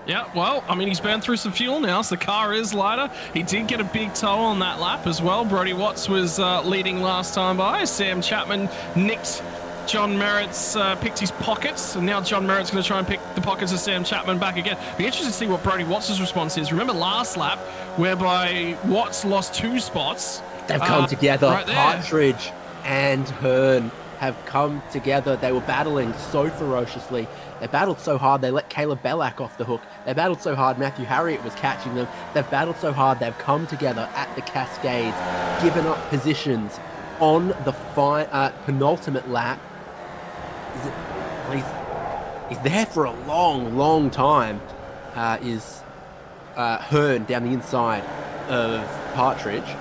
Yeah, well, I mean, he's burned through some fuel now, so the car is lighter. He did get a big toe on that lap as well. Brody Watts was leading last time by. Sam Chapman nicked John Merritt's, picked his pockets, and now John Merritt's going to try and pick the pockets of Sam Chapman back again. Be interested to see what Brody Watts' response is. Remember last lap, whereby Watts lost 2 spots. They've come together. Right there. Partridge and Hearn have come together. They were battling so ferociously. They battled so hard, they let Caleb Ballack off the hook. They battled so hard, Matthew Harriet was catching them. They've battled so hard, they've come together at the Cascades, given up positions on the penultimate lap. He's there for a long, long time. Hearn down the inside of Partridge.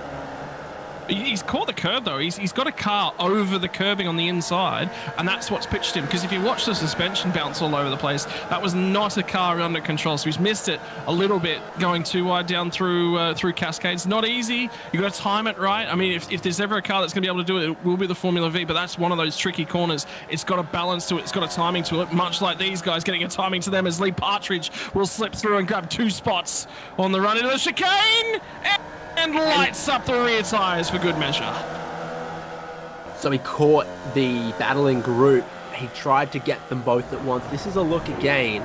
He's caught the curb though. He's got a car over the curbing on the inside, and that's what's pitched him. Because if you watch the suspension bounce all over the place, that was not a car under control. So he's missed it a little bit going too wide down through Cascades. Not easy. You got to time it right. I mean, if there's ever a car that's going to be able to do it, it will be the Formula V. But that's one of those tricky corners. It's got a balance to it. It's got a timing to it. Much like these guys getting a timing to them, as Lee Partridge will slip through and grab 2 spots on the run into the chicane. And lights up the rear tyres for good measure. So he caught the battling group. He tried to get them both at once. This is a look again.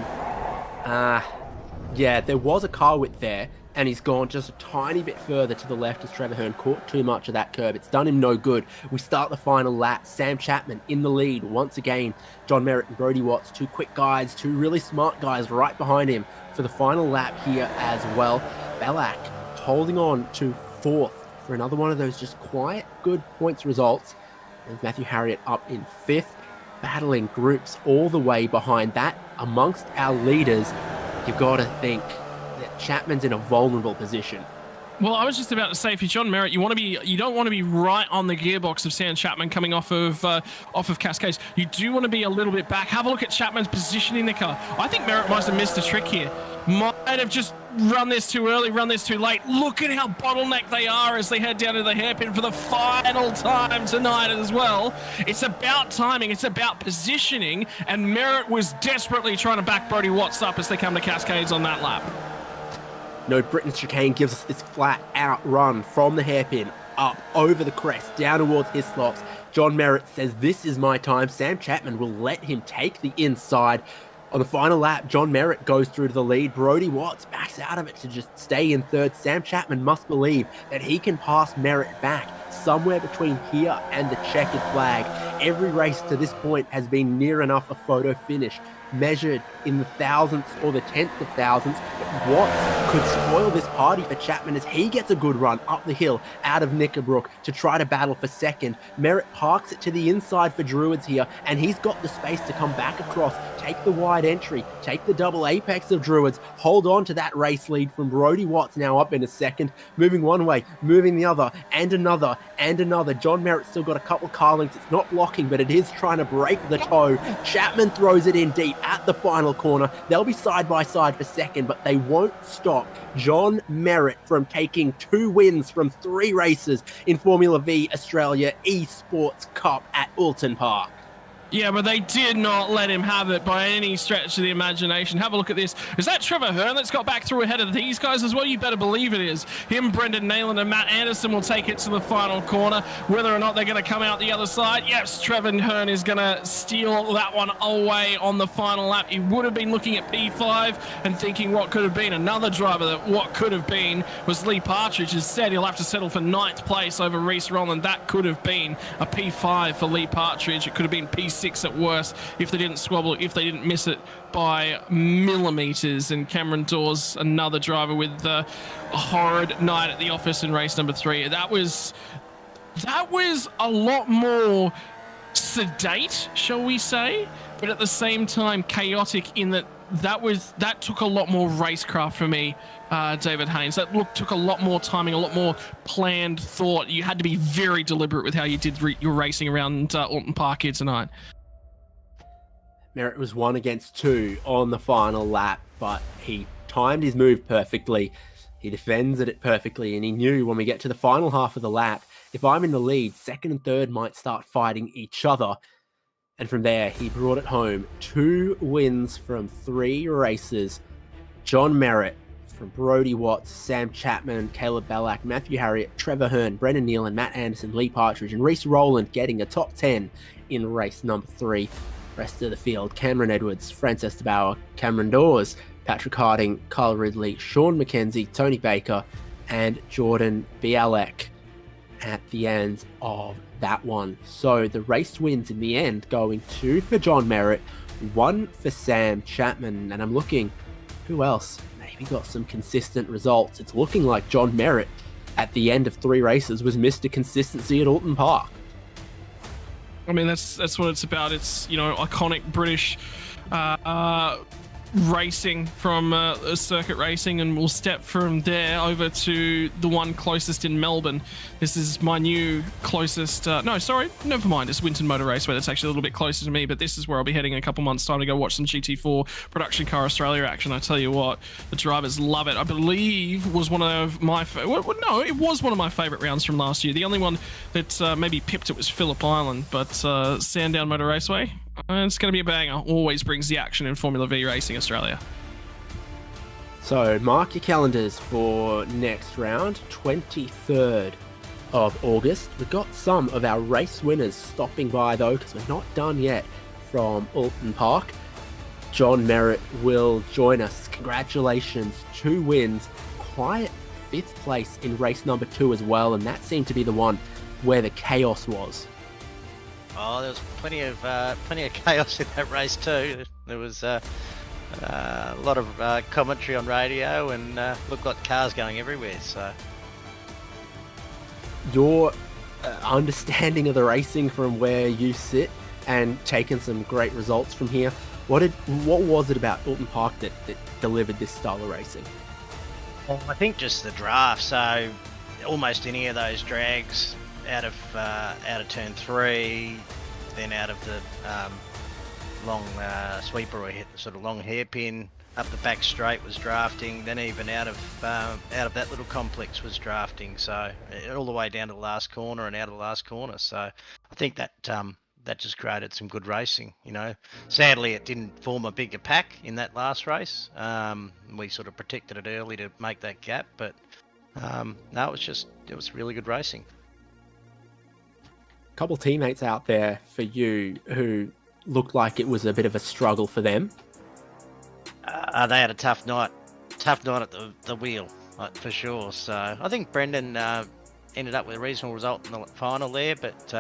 Yeah, there was a car width there, and he's gone just a tiny bit further to the left as Trevor Hearn caught too much of that curb. It's done him no good. We start the final lap. Sam Chapman in the lead once again. John Merritt and Brodie Watts, 2 quick guys, 2 really smart guys right behind him for the final lap here as well. Bellac holding on to 4th for another one of those just quiet, good points results. And Matthew Harriott up in 5th, battling groups all the way behind that. Amongst our leaders, you've got to think that Chapman's in a vulnerable position. Well, I was just about to say, for John Merritt, you don't want to be right on the gearbox of Sam Chapman coming off of Cascades. You do want to be a little bit back. Have a look at Chapman's position in the car. I think Merritt might have missed a trick here. Might have just run this too early, run this too late. Look at how bottlenecked they are as they head down to the hairpin for the final time tonight as well. It's about timing, it's about positioning, and Merritt was desperately trying to back Brodie Watts up as they come to Cascades on that lap. No, Britain's chicane gives us this flat out run from the hairpin, up, over the crest, down towards Hislops. John Merritt says, this is my time. Sam Chapman will let him take the inside. On the final lap, John Merritt goes through to the lead. Brodie Watts backs out of it to just stay in 3rd. Sam Chapman must believe that he can pass Merritt back somewhere between here and the checkered flag. Every race to this point has been near enough a photo finish, measured in the thousandths or the tenth of thousands. Watts could spoil this party for Chapman as he gets a good run up the hill out of Knickerbrook to try to battle for 2nd. Merritt parks it to the inside for Druids here, and he's got the space to come back across, take the wide entry, take the double apex of Druids, hold on to that race lead from Brodie Watts now up in a 2nd, moving one way, moving the other, and another, and another. John Merritt still got a couple car links. It's not blocking, but it is trying to break the toe. Chapman throws it in deep at the final corner. They'll be side by side for 2nd, but they won't stop John Merritt from taking 2 wins from 3 races in Formula V Australia Esports Cup at Oulton Park. Yeah, but they did not let him have it by any stretch of the imagination. Have a look at this. Is that Trevor Hearn that's got back through ahead of these guys as well? You better believe it is. Him, Brendan Nealon, and Matt Anderson will take it to the final corner. Whether or not they're going to come out the other side, yes, Trevor Hearn is going to steal that one away on the final lap. He would have been looking at P5 and thinking what could have been another driver that what could have been was Lee Partridge. Instead, he'll have to settle for 9th place over Reece Rowland. That could have been a P5 for Lee Partridge. It could have been P6 at worst if they didn't squabble, if they didn't miss it by millimeters. And Cameron Dawes, another driver with a horrid night at the office in race number 3. That was a lot more sedate, shall we say, but at the same time chaotic in that took a lot more racecraft for me, David Haynes. That took a lot more timing, a lot more planned thought. You had to be very deliberate with how you did your racing around Oulton Park here tonight. Merritt was 1 against 2 on the final lap, but he timed his move perfectly. He defends it perfectly, and he knew when we get to the final half of the lap, if I'm in the lead, 2nd and 3rd might start fighting each other. And from there, he brought it home. 2 wins from 3 races. John Merritt from Brodie Watts, Sam Chapman, Caleb Bellac, Matthew Harriott, Trevor Hearn, Brendan Nealon, Matt Anderson, Lee Partridge, and Reece Rowland getting a top 10 in race number 3. Rest of the field, Cameron Edwards, Frances de Bauer, Cameron Dawes, Patrick Harding, Kyle Ridley, Sean McKenzie, Tony Baker, and Jordan Bialek at the end of that one. So the race wins in the end going 2 for John Merritt, 1 for Sam Chapman. And I'm looking, who else maybe got some consistent results? It's looking like John Merritt at the end of 3 races was Mr. Consistency at Oulton Park. I mean, that's what it's about. It's, iconic British racing from circuit racing, and we'll step from there over to the one closest in Melbourne. This is my new closest never mind, it's Winton Motor Raceway. That's actually a little bit closer to me, but this is where I'll be heading in a couple months time to go watch some GT4 Production Car Australia action. I tell you what, the drivers love it. I believe was one of my it was one of my favourite rounds from last year. The only one that maybe pipped it was Phillip Island, but Sandown Motor Raceway, it's going to be a banger. Always brings the action in Formula Vee Racing Australia. So mark your calendars for next round, 23rd of August. We've got some of our race winners stopping by though, because we're not done yet from Oulton Park. John Merritt will join us. Congratulations, 2 wins, quiet 5th place in race number 2 as well, and that seemed to be the one where the chaos was. Oh, there was plenty of chaos in that race too. There was a lot of commentary on radio, and looked like cars going everywhere. So, your understanding of the racing from where you sit and taking some great results from here, what was it about Oulton Park that delivered this style of racing? well, I think just the draft. So, almost any of those drags out of turn 3, then out of the long sweeper or sort of long hairpin up the back straight was drafting, then even out of that little complex was drafting, so all the way down to the last corner and out of the last corner. So I think that that just created some good racing. You know, sadly it didn't form a bigger pack in that last race. We sort of protected it early to make that gap, but no, it was really good racing. Couple teammates out there for you who looked like it was a bit of a struggle for them. They had a tough night at the wheel, for sure. So I think Brendan ended up with a reasonable result in the final there, but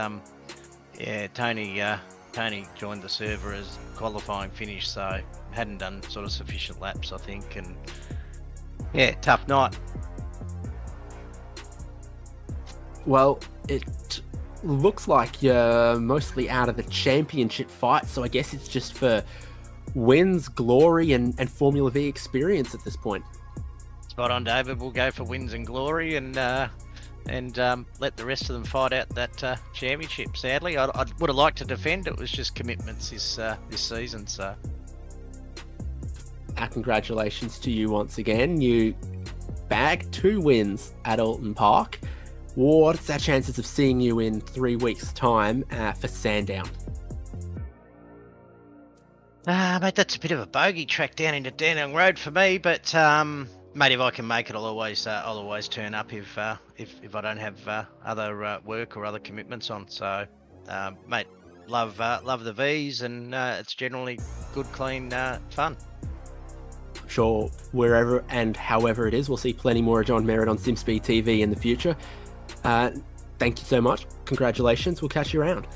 yeah, Tony joined the server as qualifying finish, so hadn't done sort of sufficient laps, I think, and yeah, tough night. Well, it looks like you're mostly out of the championship fight, so I guess it's just for wins, glory, and Formula Vee experience at this point. Spot on, David. We'll go for wins and glory, and let the rest of them fight out that championship. Sadly, I would have liked to defend. It was just commitments this season. So, our congratulations to you once again. You bagged 2 wins at Oulton Park. What's our chances of seeing you in 3 weeks' time for Sandown? Mate, that's a bit of a bogey track down into Dandenong Road for me, but mate, if I can make it, I'll always turn up if I don't have other work or other commitments on. So, mate, love the V's, and it's generally good, clean fun. I'm sure wherever and however it is, we'll see plenty more of John Merritt on SimSpeed TV in the future. Thank you so much. Congratulations. We'll catch you around.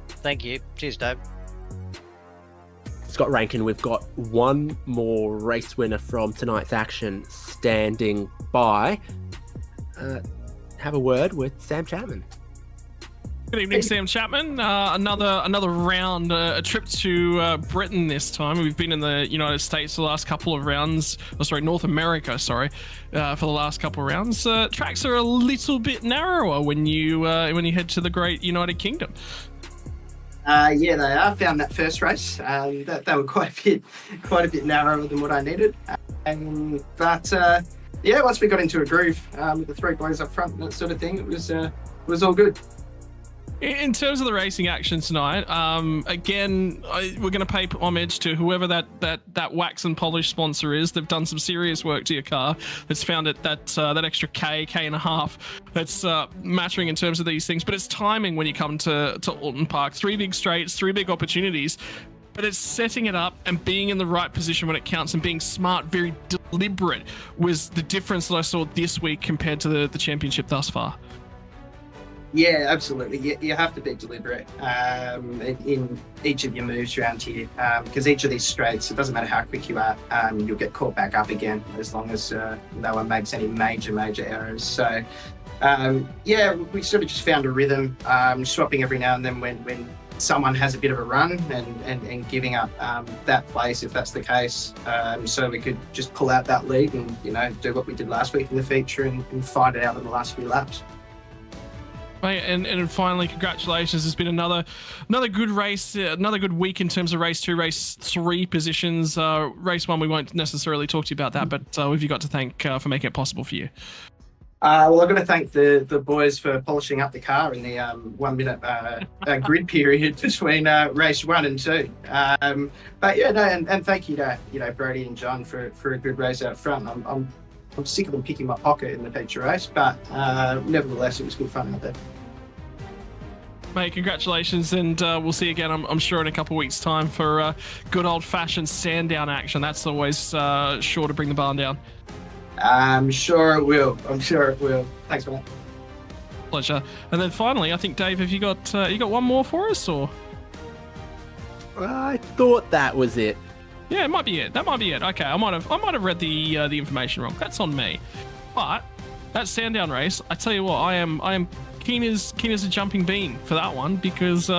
Thank you. Cheers, Dave. Scott Rankin, we've got one more race winner from tonight's action standing by. Have a word with Sam Chapman. Good evening, Sam Chapman. Another round, a trip to Britain this time. We've been in the United States the last couple of rounds. North America, for the last couple of rounds. Tracks are a little bit narrower when you head to the great United Kingdom. Yeah, they are. Found that first race. They were quite a bit narrower than what I needed. But once we got into a groove with the 3 boys up front and that sort of thing, it was all good. In terms of the racing action tonight, again, we're going to pay homage to whoever that wax and polish sponsor is. They've done some serious work to your car. That's found it that extra K and a half that's mattering in terms of these things. But it's timing when you come to Oulton Park. 3 big straights, 3 big opportunities. But it's setting it up and being in the right position when it counts and being smart, very deliberate was the difference that I saw this week compared to the championship thus far. Yeah, absolutely. You have to be deliberate in each of your moves around here, because each of these straights, it doesn't matter how quick you are, you'll get caught back up again as long as no one makes any major errors. So, we sort of just found a rhythm, swapping every now and then when someone has a bit of a run and giving up that place if that's the case, so we could just pull out that lead and do what we did last week in the feature and find it out in the last few laps. Mate, and finally, congratulations. There's been another good race, another good week in terms of race 2, race 3 positions. Race 1, we won't necessarily talk to you about that, but who have you got to thank for making it possible for you? Well, I've got to thank the boys for polishing up the car in the 1 minute grid period between race 1 and 2. But yeah, no, and thank you to Brody and John for a good race out front. I'm sick of them picking my pocket in the feature race, but nevertheless, it was good fun out there. Mate, congratulations, and we'll see you again, I'm sure, in a couple of weeks' time for good old-fashioned stand-down action. That's always sure to bring the barn down. I'm sure it will. Thanks, man. Pleasure. And then finally, I think, Dave, have you got one more for us, or? I thought that was it. Yeah, it might be it. That might be it. Okay, I might have read the information wrong. That's on me. But that stand-down race, I tell you what, I am keen as a jumping bean for that one, because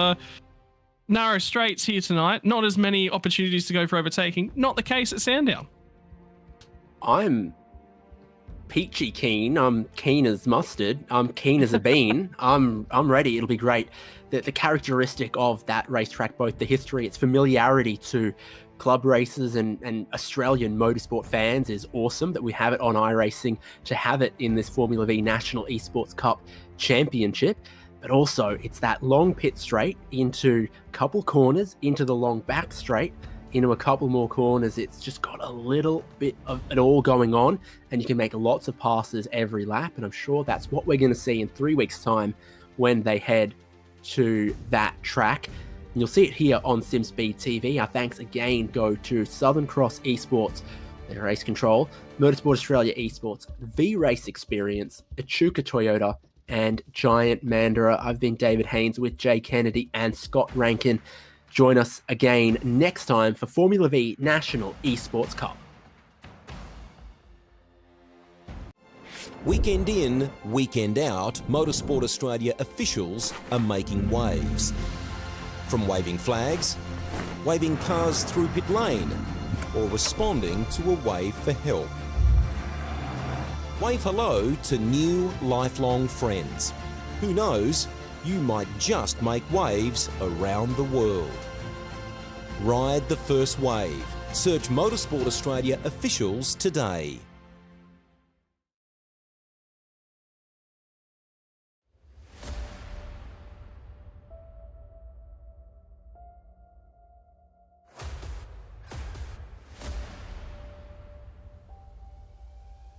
narrow straights here tonight. Not as many opportunities to go for overtaking. Not the case at Sandown. I'm peachy keen. I'm keen as mustard. I'm keen as a bean. I'm ready. It'll be great. The characteristic of that racetrack, both the history, its familiarity to club races and Australian motorsport fans, is awesome. That we have it on iRacing, to have it in this Formula Vee National Esports Cup Championship. But also, it's that long pit straight into a couple corners, into the long back straight, into a couple more corners. It's just got a little bit of it all going on, and you can make lots of passes every lap, and I'm sure that's what we're going to see in 3 weeks' time when they head to that track. And you'll see it here on SimSpeed TV. Our thanks again go to Southern Cross Esports, their race control, Motorsport Australia Esports, VRace Experience, Echuca Toyota, and Giant Mandurah. I've been David Haynes with Jay Kennedy and Scott Rankin. Join us again next time for Formula Vee National Esports Cup. Weekend in, weekend out, Motorsport Australia officials are making waves. From waving flags, waving cars through pit lane, or responding to a wave for help. Wave hello to new lifelong friends. Who knows, you might just make waves around the world. Ride the first wave. Search Motorsport Australia officials today.